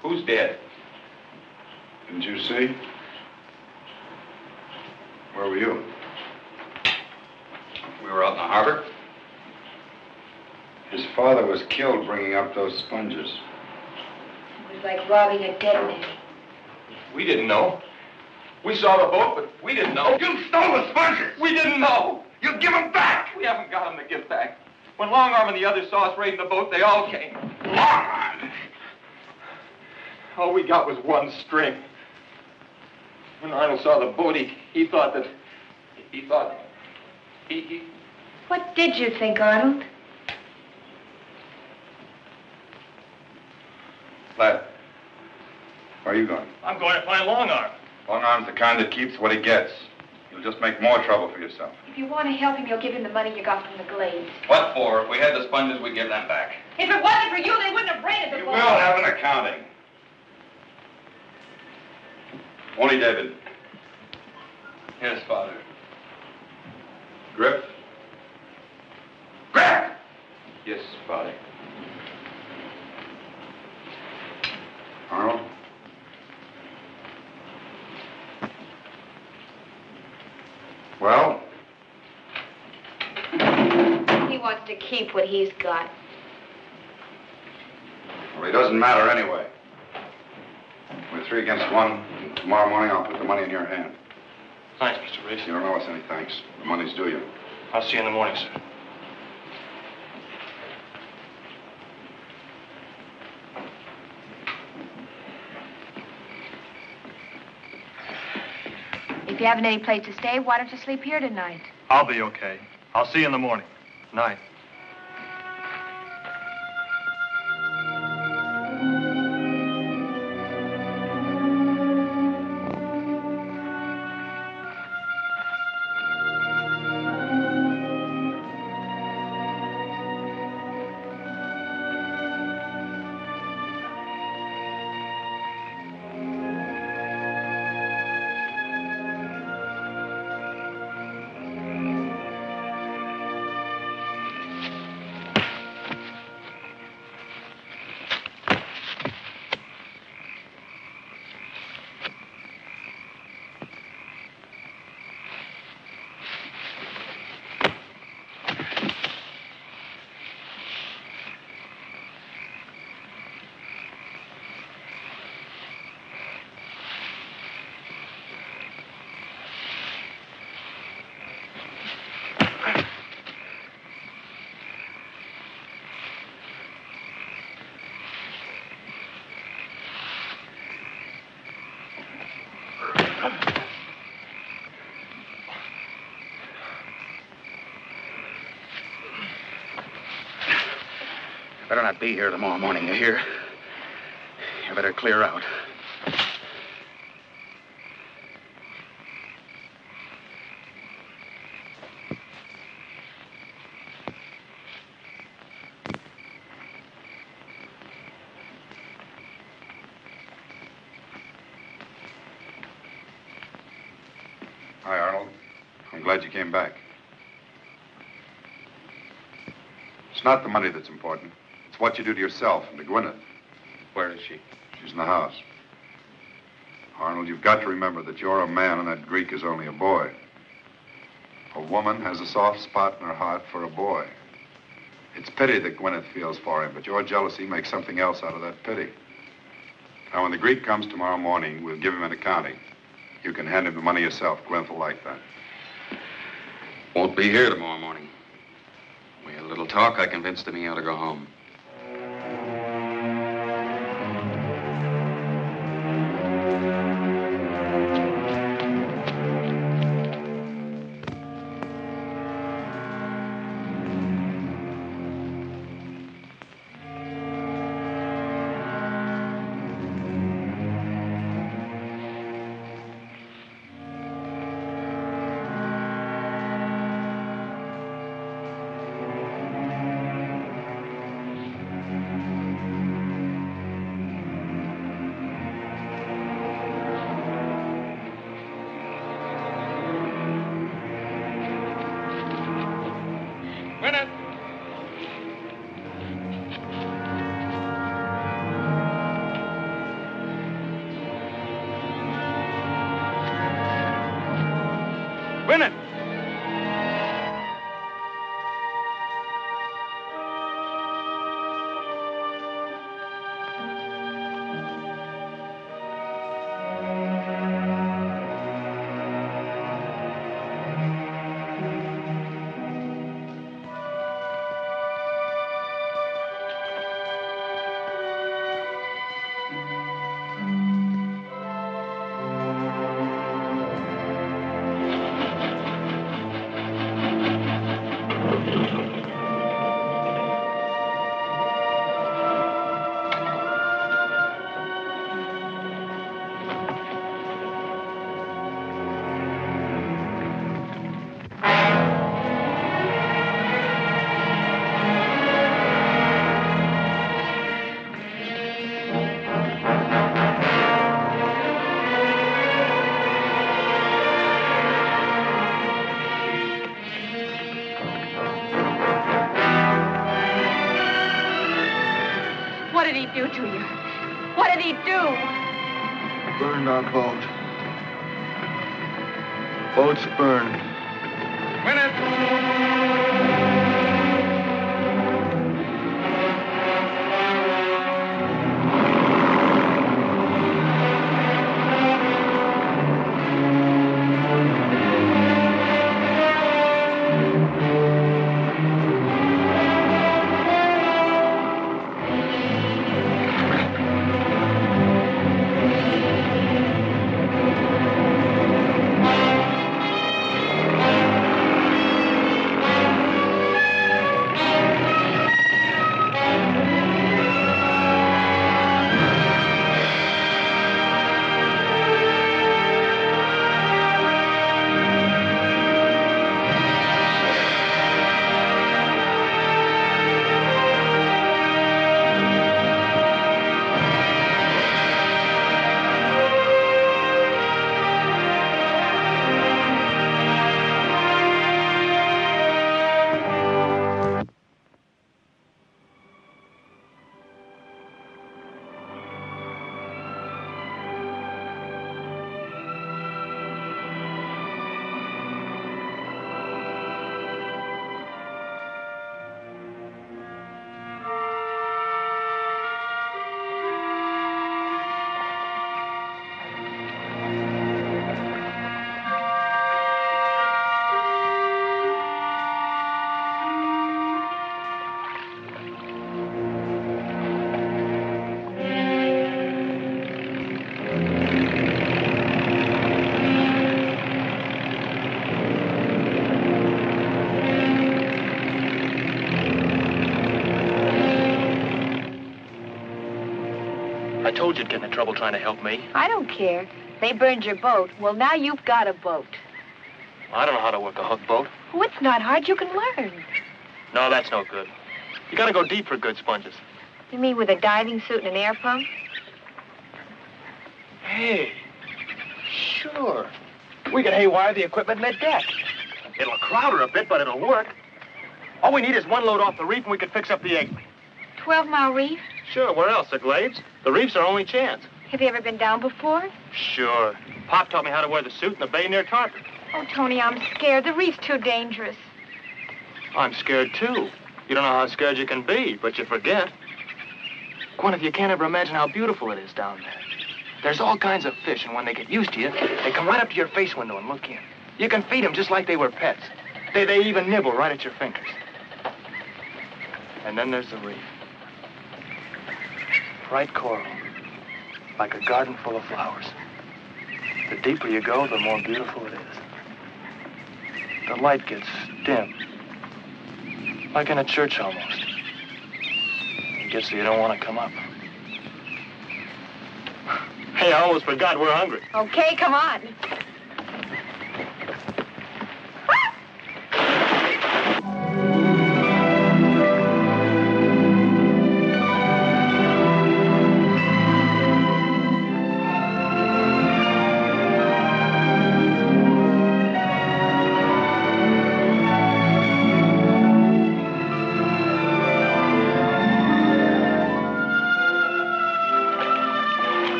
K: Who's dead? Didn't you see? Where were you?
M: We were out in the harbor.
K: His father was killed bringing up those sponges.
E: It was like robbing a dead man.
I: We didn't know. We saw the boat, but we didn't know.
G: You stole the sponges!
I: We didn't know.
G: You give them back!
I: We haven't got them to give back. When Long Arm and the others saw us raiding the boat, they all came.
G: Long Arm?
I: All we got was one string. When Arnold saw the boat, he thought that... He...
E: What did you think, Arnold?
K: Lad, where are you going?
I: I'm going to find Long Arm.
K: Long Arm's the kind that keeps what he gets. You'll just make more trouble for yourself.
E: If you want to help him, you'll give him the money you got from the Glades.
M: What for? If we had the sponges, we'd give them back.
E: If it wasn't for you, they wouldn't have raided the boat.
K: We'll have an accounting. Only David.
I: Yes, Father.
K: Griff?
G: Griff!
K: Yes, Father. Arnold? Well?
E: He wants to keep what he's got.
K: Well, it doesn't matter anyway. We're 3 against 1. Tomorrow morning, I'll put the money in your hand.
I: Thanks, Mr. Reese.
K: You don't owe us any thanks. The money's due you.
I: I'll see you in the morning, sir.
E: If you haven't any place to stay, why don't you sleep here tonight?
I: I'll be okay. I'll see you in the morning. Night.
R: Better not be here tomorrow morning, you hear? You better clear out.
K: Hi, Arnold. I'm glad you came back. It's not the money that's important. It's what you do to yourself and to Gwyneth.
J: Where is she?
K: She's in the house. Arnold, you've got to remember that you're a man and that Greek is only a boy. A woman has a soft spot in her heart for a boy. It's pity that Gwyneth feels for him, but your jealousy makes something else out of that pity. Now, when the Greek comes tomorrow morning, we'll give him an accounting. You can hand him the money yourself. Gwyneth will like that.
J: Won't be here tomorrow morning. We had a little talk. I convinced him he ought to go home.
E: do to you? What did he do?
B: Burned our boat. Boat's burned.
I: I told you you'd get into trouble trying to help me.
E: I don't care. They burned your boat. Well, now you've got a boat.
I: I don't know how to work a hook boat.
E: Oh, it's not hard. You can learn.
I: No, that's no good. You gotta go deep for good sponges.
E: You mean with a diving suit and an air pump?
I: Hey, sure. We can haywire the equipment mid-deck. It'll crowd her a bit, but it'll work. All we need is one load off the reef and we can fix up the egg.
E: 12-mile reef?
I: Sure, where else? The Glades? The reef's our only chance.
E: Have you ever been down before?
I: Sure. Pop taught me how to wear the suit in the bay near Tarpon.
E: Oh, Tony, I'm scared. The reef's too dangerous.
I: I'm scared, too. You don't know how scared you can be, but you forget. Gwyneth, you can't ever imagine how beautiful it is down there. There's all kinds of fish, and when they get used to you, they come right up to your face window and look in. You can feed them just like they were pets. They even nibble right at your fingers. And then there's the reef. Bright coral, like a garden full of flowers. The deeper you go, the more beautiful it is. The light gets dim, like in a church almost. It gets so you don't want to come up. Hey, I almost forgot we're hungry.
E: Okay, come on.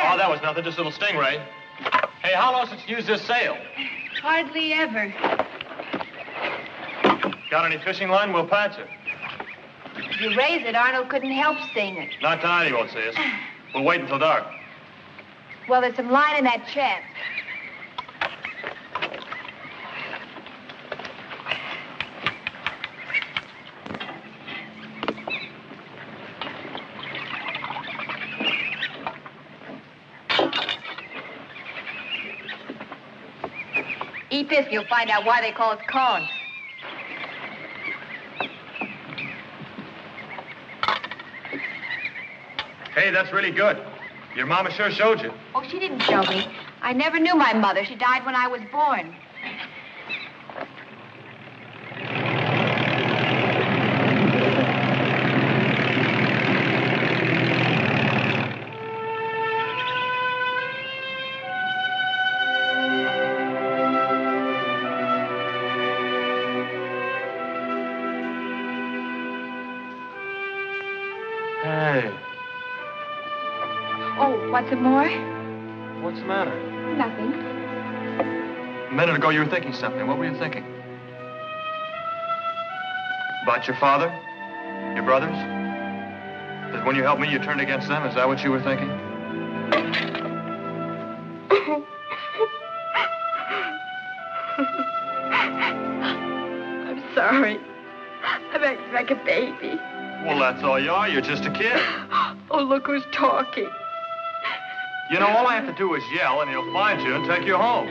I: Oh, that was nothing, just a little stingray. Hey, how long since you used this sail?
E: Hardly ever.
I: Got any fishing line? We'll patch it.
E: If you raise it, Arnold couldn't help seeing it.
I: Not tonight, he won't see us. We'll wait until dark.
E: Well, there's some line in that chest. Eat this and you'll find out why they call it corn.
I: Hey, that's really good. Your mama sure showed you.
E: Oh, she didn't show me. I never knew my mother. She died when I was born. Want some more?
I: What's the matter?
E: Nothing.
I: A minute ago, you were thinking something. What were you thinking? About your father? Your brothers? That when you helped me, you turned against them? Is that what you were thinking?
E: I'm sorry. I'm acting like a baby.
I: Well, that's all you are. You're just a kid.
E: Oh, look who's talking.
I: You know, all I have to do is yell, and he'll find you and take you home.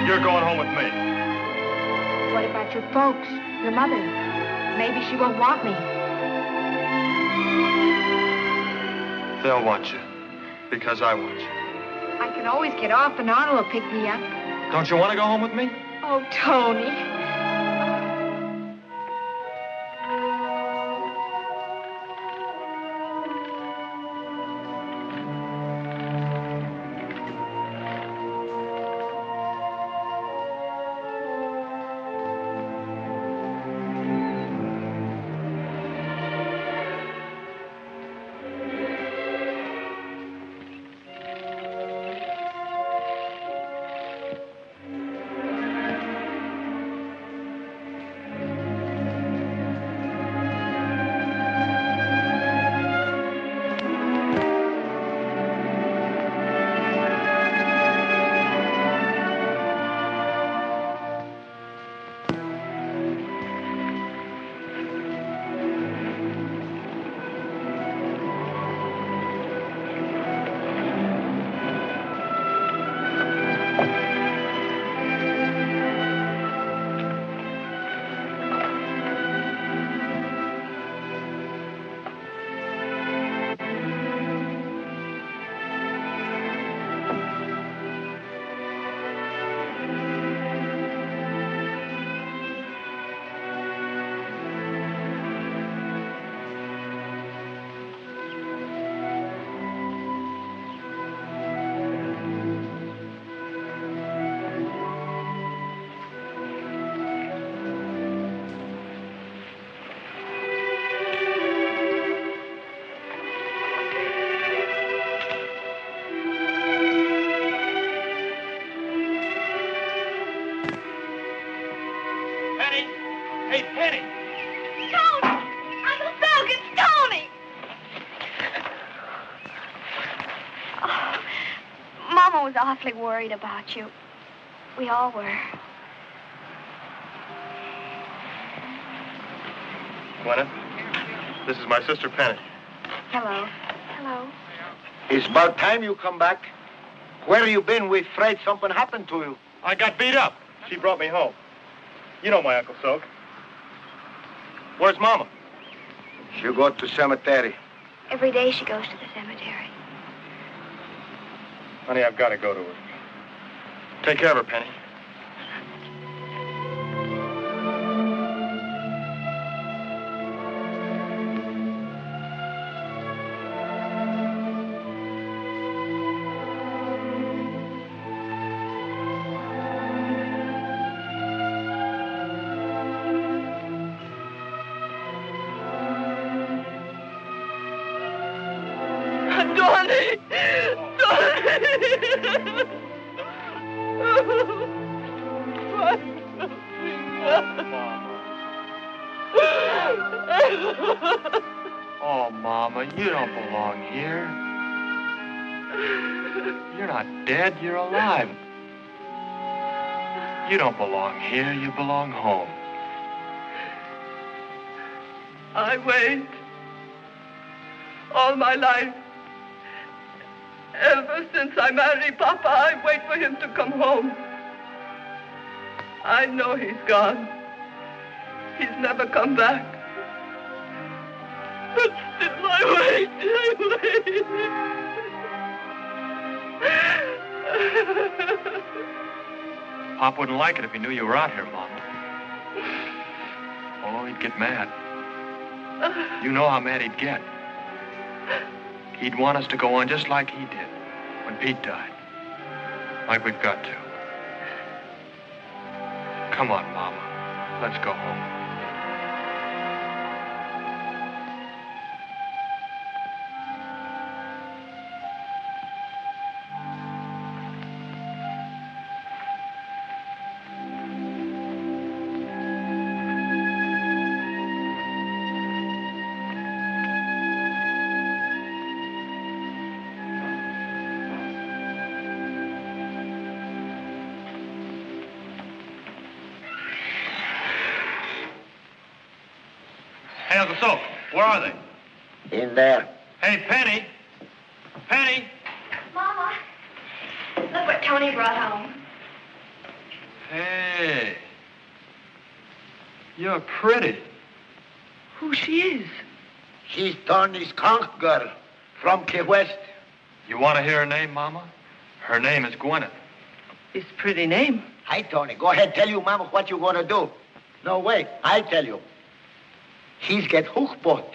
I: You're going home with me.
E: What about your folks? Your mother? Maybe she won't want me.
I: They'll want you. Because I want you.
E: I can always get off and Arnold will pick me up.
I: Don't you want to go home with me?
E: Oh, Tony.
B: Hey, Penny!
E: Tony! Uncle Phil, it's Tony! Oh, Mama was awfully worried about you. We all were.
I: Gwyneth, this is my sister Penny.
E: Hello. Hello.
D: It's about time you come back. Where you been? We're afraid something happened to you.
I: I got beat up. She brought me home. You know my Uncle Soak. Where's Mama?
D: She go to cemetery.
E: Every day she goes to the cemetery.
I: Honey, I've got to go to her. Take care of her, Penny. Oh, Mama, you don't belong here. You're not dead, you're alive. You don't belong here, you belong home.
S: I wait all my life. Ever since I married Papa, I wait for him to come home. I know he's gone. He's never come back. But still, I wait.
I: Pop wouldn't like it if he knew you were out here, Mama. Oh, he'd get mad. You know how mad he'd get. He'd want us to go on just like he did when Pete died. Like we've got to. Come on, Mama. Let's go home. the soap. Where are they?
D: In there.
I: Hey, Penny. Penny.
E: Mama, look what Tony brought home.
I: Hey. You're pretty.
S: Who she is?
D: She's Tony's conch girl from Key West.
I: You want to hear her name, Mama? Her name is Gwyneth.
S: It's a pretty name.
D: Hi, Tony. Go ahead, tell you, Mama, what you gonna do. No, wait. I'll tell you. He's get hook boat.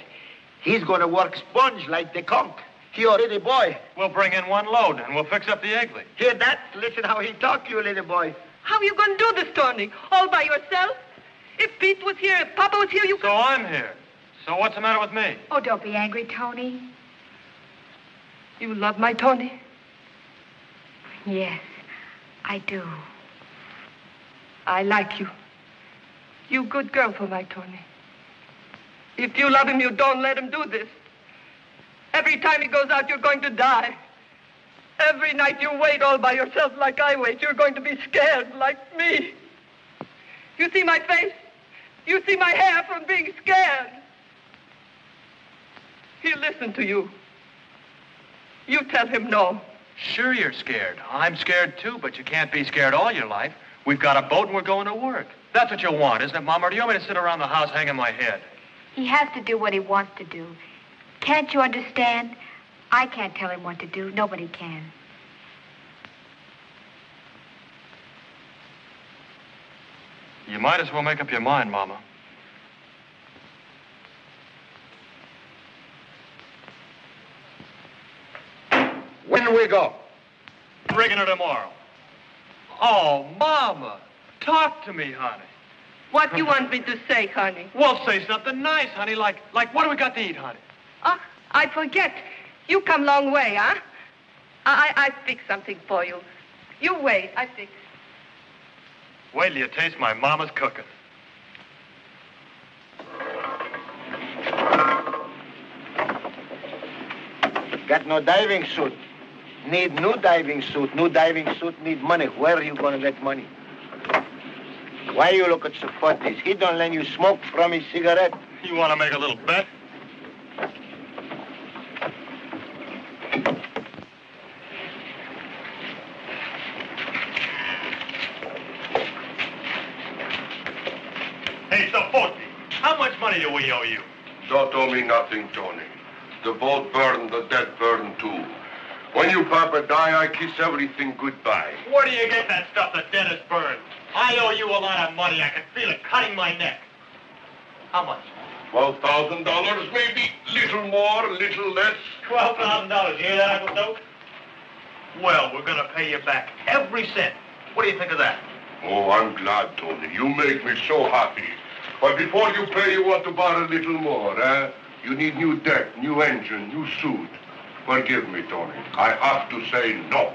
D: He's gonna work sponge like the conch. He already boy.
I: We'll bring in one load and we'll fix up the egg leak.
D: Hear that? Listen how he talk, you little boy.
S: How are you going to do this, Tony? All by yourself? If Pete was here, if Papa was here, you could...
I: So I'm here. So what's the matter with me?
E: Oh, don't be angry, Tony.
S: You love my Tony?
E: Yes, I do.
S: I like you. You good girl for my Tony. If you love him, you don't let him do this. Every time he goes out, you're going to die. Every night you wait all by yourself like I wait. You're going to be scared like me. You see my face? You see my hair from being scared. He'll listen to you. You tell him no.
I: Sure you're scared. I'm scared too, but you can't be scared all your life. We've got a boat and we're going to work. That's what you want, isn't it, Mama? Or do you want me to sit around the house hanging my head?
E: He has to do what he wants to do. Can't you understand? I can't tell him what to do. Nobody can.
I: You might as well make up your mind, Mama.
D: When we go?
I: Rigging her tomorrow. Oh, Mama, talk to me, honey.
S: What do you want me to say, honey?
I: Well, say something nice, honey, like what do we got to eat, honey?
S: Ah, I forget. You come long way, huh? I fix something for you. You wait, I fix.
I: Wait till you taste my mama's cooking.
D: Got no diving suit. Need new diving suit. New diving suit need money. Where are you gonna get money? Why you look at Sofotis? He don't let you smoke from his cigarette.
I: You want to make a little bet? Hey, Sofoti, how much money do we owe you?
F: Don't owe me nothing, Tony. The boat burned, the dead burned too. When you papa die, I kiss everything goodbye.
I: Where do you get that stuff the dead is burned? I owe you a lot of money. I can feel it cutting my neck. How much?
F: $12,000, maybe. Little more, little less.
I: $12,000. You hear that, Uncle Doke? Well, we're going to pay you back every cent. What do you think of that?
F: Oh, I'm glad, Tony. You make me so happy. But before you pay, you want to borrow a little more, eh? You need new deck, new engine, new suit. Forgive me, Tony. I have to say no.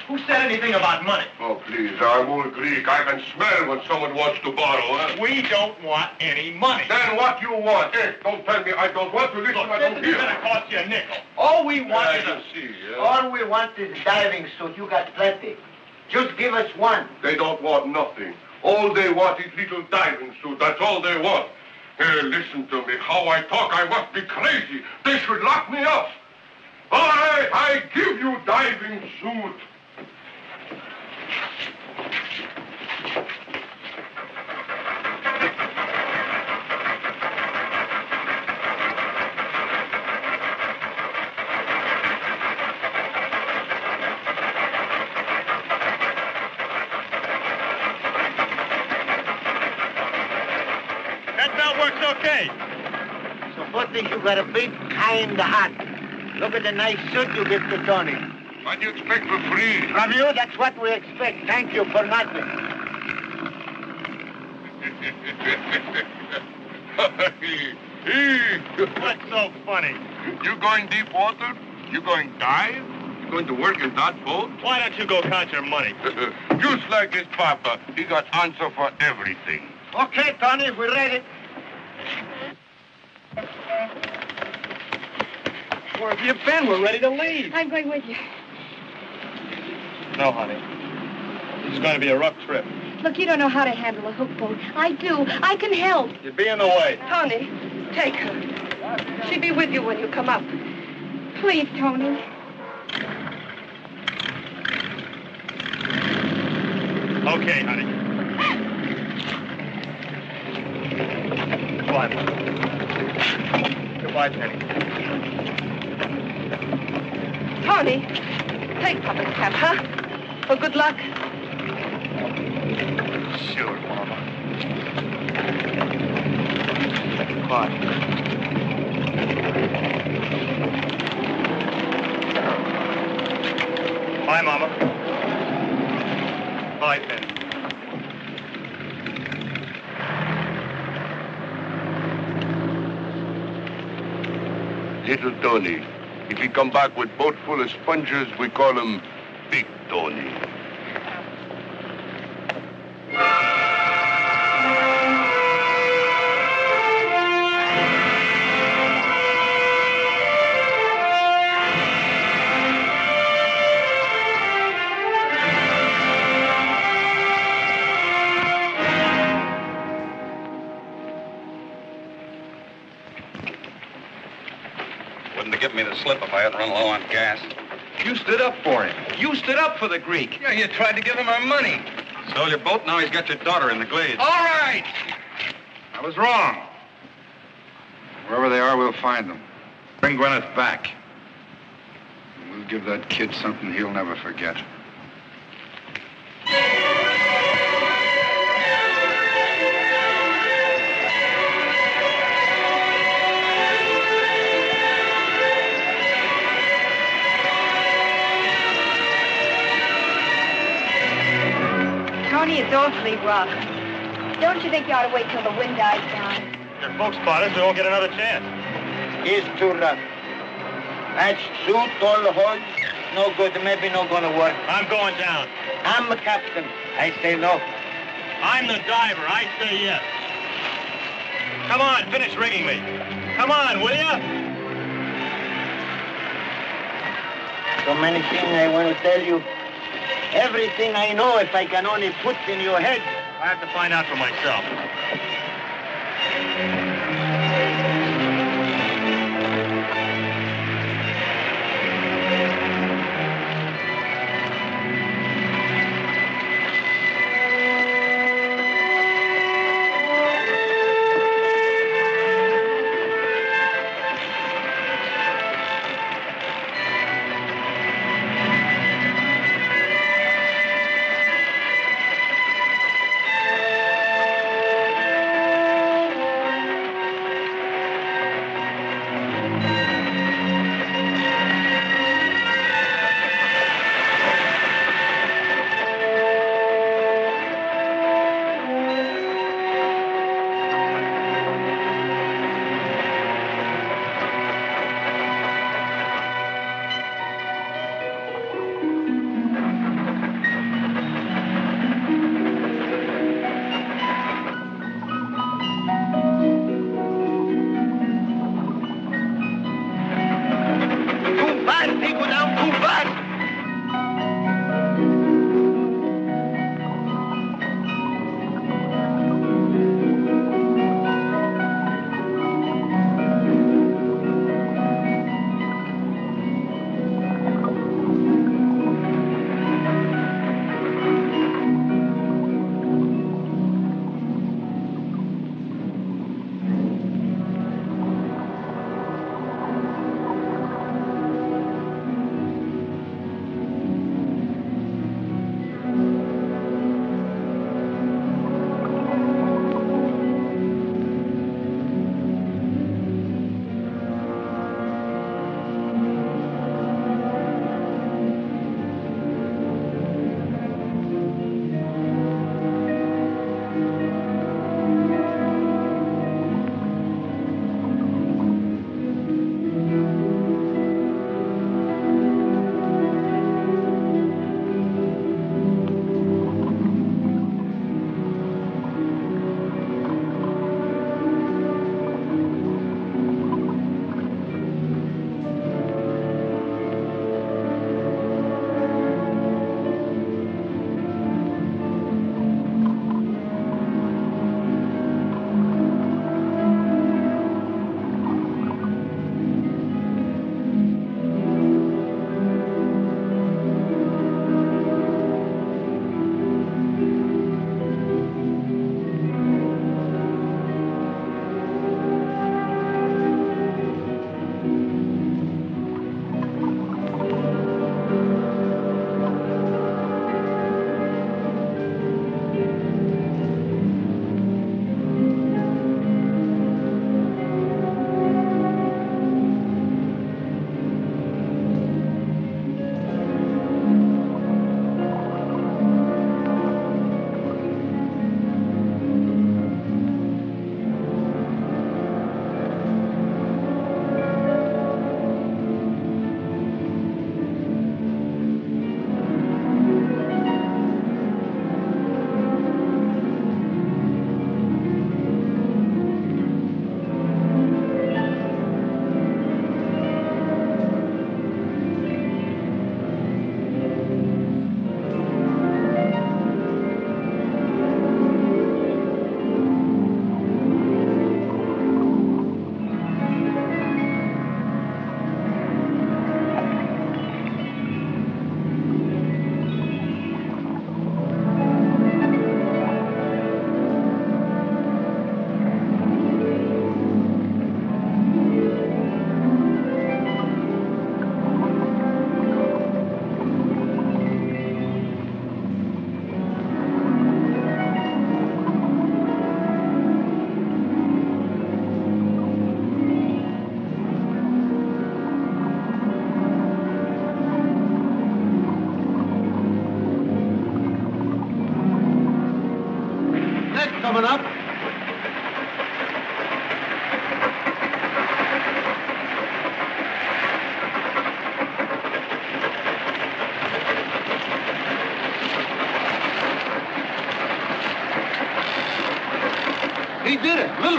I: Who said anything about money?
F: Oh, please, I'm old Greek. I can smell when someone wants to borrow, eh?
I: We don't want any money.
F: Then what you want? Eh, don't tell me I don't want to listen.
I: Look,
F: I
I: this
F: don't
I: is
F: hear.
I: going to cost you a nickel. All we want is a...
F: see,
D: All we want is diving suit. You got plenty. Just give us one.
F: They don't want nothing. All they want is little diving suit. That's all they want. Hey, listen to me. How I talk, I must be crazy. They should lock me up. All right, I give you diving suit.
I: That works okay.
D: So what think you got a big kind hat? Look at the nice suit you give to Tony.
F: What do you expect for free?
D: From you, that's what we expect. Thank you for nothing.
I: What's so funny?
F: You going deep water? You going dive? You going to work in that boat?
I: Why don't you go count your money?
F: Just like his papa, he got answer for everything.
D: Okay, Tony, we're ready.
I: Where have you been? We're ready to leave.
E: I'm going with you.
I: No, honey. This is going to be a rough trip.
E: Look, you don't know how to handle a hook boat. I do. I can help.
I: You'd be in the way.
S: Tony, take her. She'll be with you when you come up.
E: Please, Tony.
I: Okay, honey. Goodbye. Goodbye, Penny.
S: Tony, take Papa's cap, huh? For good luck.
I: Sure, Mama. Goodbye. Bye, Mama. Bye, Penny.
F: Little Tony. If he come back with boat full of sponges, we call him Big Tony.
J: Wouldn't have given me the slip if I hadn't run low on gas.
H: You stood up for him. You stood up for the Greek.
J: Yeah, you tried to give him our money. Stole your boat, now he's got your daughter in the glades.
H: All right.
K: I was wrong. Wherever they are, we'll find them. Bring Gwyneth back. And we'll give that kid something he'll never forget.
E: Tony, it's awfully rough. Don't you think you ought to wait till the wind dies down?
I: Your folks spot us, we won't get another chance.
D: It's too rough. That suit, all the holes, no good, maybe not gonna work.
I: I'm going down.
D: I'm the captain. I say no.
I: I'm the diver. I say yes. Come on, finish rigging me. Come on, will ya?
D: So many things I want to tell you. Everything I know, if I can only put in your head.
I: I have to find out for myself.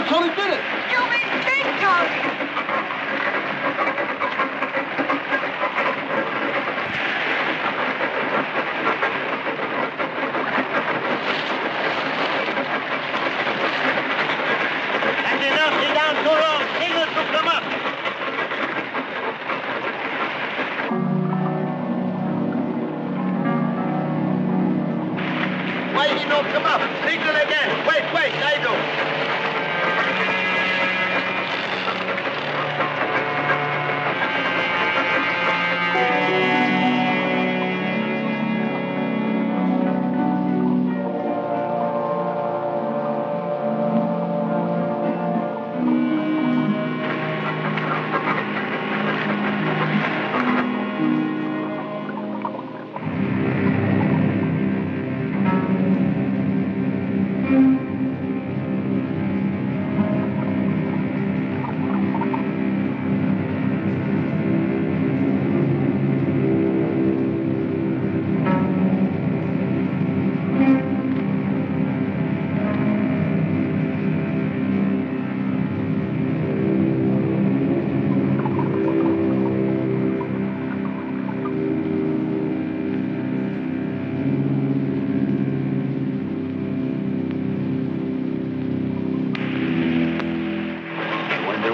Q: Tony did it.
S: You mean big Tony?
D: That's enough. Sit down too long. Signal to come up. Why did he not come up? Signal again. Wait, I do.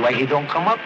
D: Why he don't come up?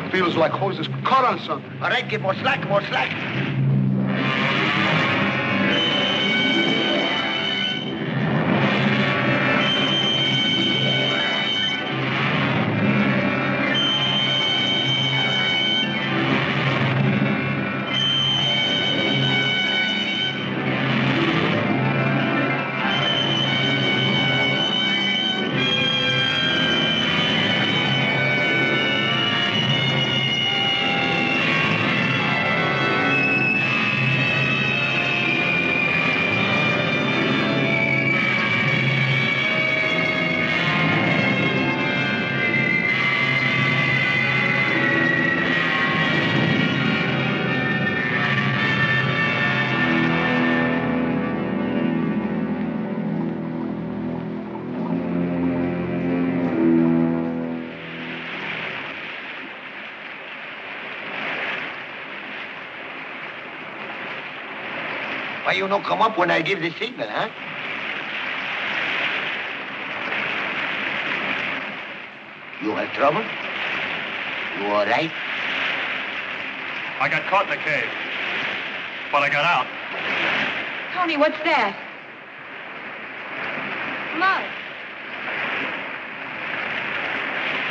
Q: Feels like hoses caught on something.
D: All right, get more slack, more slack. Why you not come up when I give the signal, huh? You have trouble? You all right?
H: I got caught in the cave, but I got out.
E: Tony, what's that? Mud.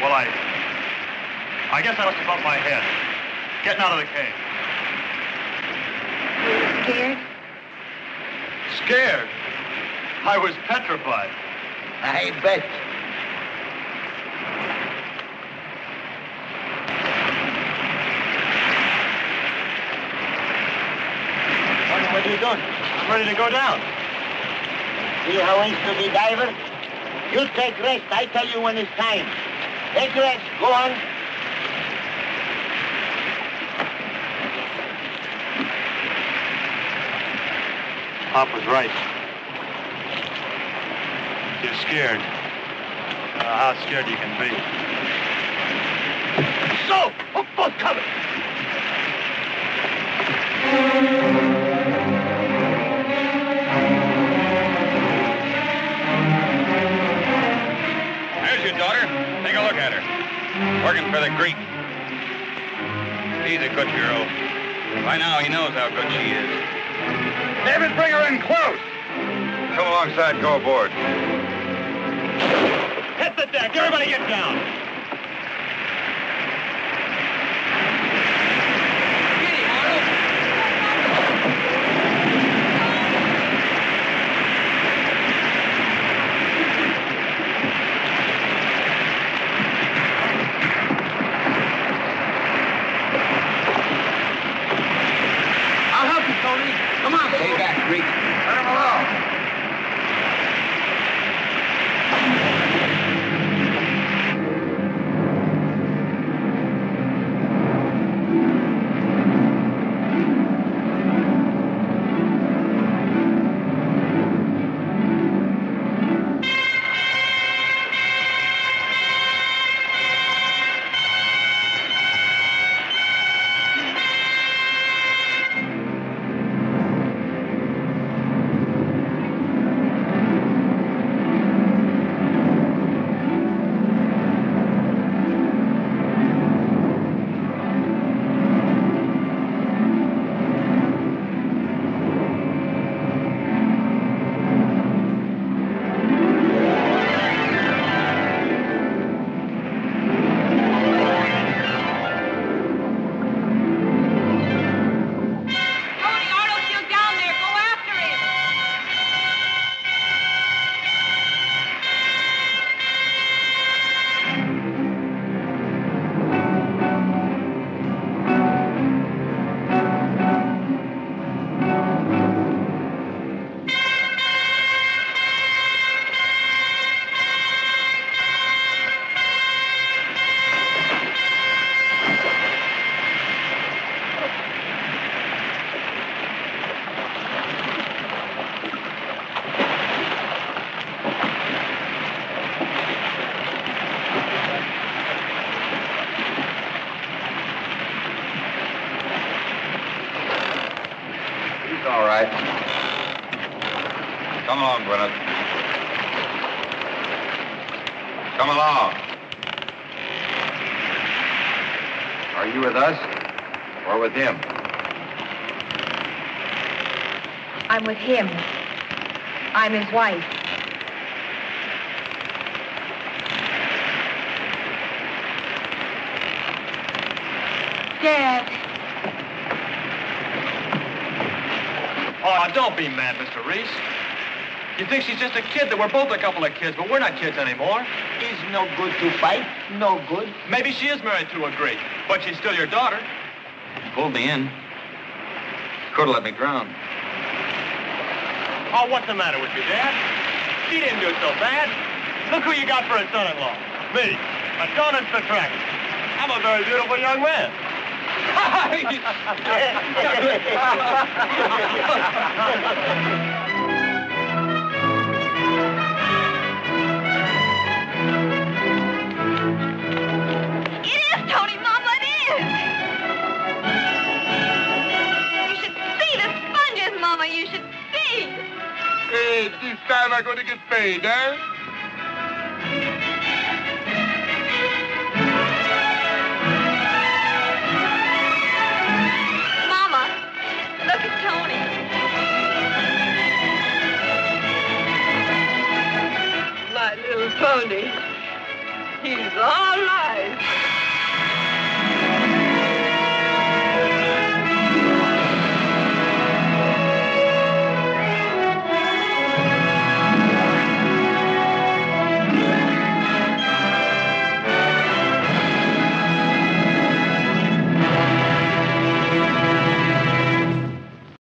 H: Well, I guess I must have bumped my head. Getting out of the cave.
E: Were you scared?
H: Scared? I was petrified.
D: I bet. What are you doing?
H: I'm ready to go down.
D: See how I used to be diver? You take rest. I tell you when it's time. Take rest. Go on.
H: Pop was right.
I: You're scared. How scared you can be.
P: So, hook boat cover.
H: There's your daughter. Take a look at her. Working for the Greek. She's a good girl. By now, he knows how good she is.
K: David, bring her in close. Come alongside, go aboard.
I: Hit the deck. Everybody get down.
P: I'll help you, Tony. Come on.
R: Stay back, Greek.
K: Let him alone. All right. Come along, Gwyneth. Come along. Are you with us or with him?
E: I'm with him. I'm his wife. Dad.
B: Oh, don't be mad, Mr. Rhys. You think she's just a kid, that we're both a couple of kids, but we're not kids anymore.
D: It's no good to fight. No good.
B: Maybe she is married to a Greek, but she's still your daughter.
J: Pulled me in. Could have let me drown.
B: Oh, what's the matter with you, Dad? She didn't do so bad. Look who you got for a son-in-law. Me, Tony Petrakis. I'm a very beautiful young man.
E: It is, Tony, Mama, it is. You should see the sponges, Mama. You should see.
F: Hey, this time I'm going to get paid, eh?
E: Mama, look at Tony.
S: My little pony. He's all right.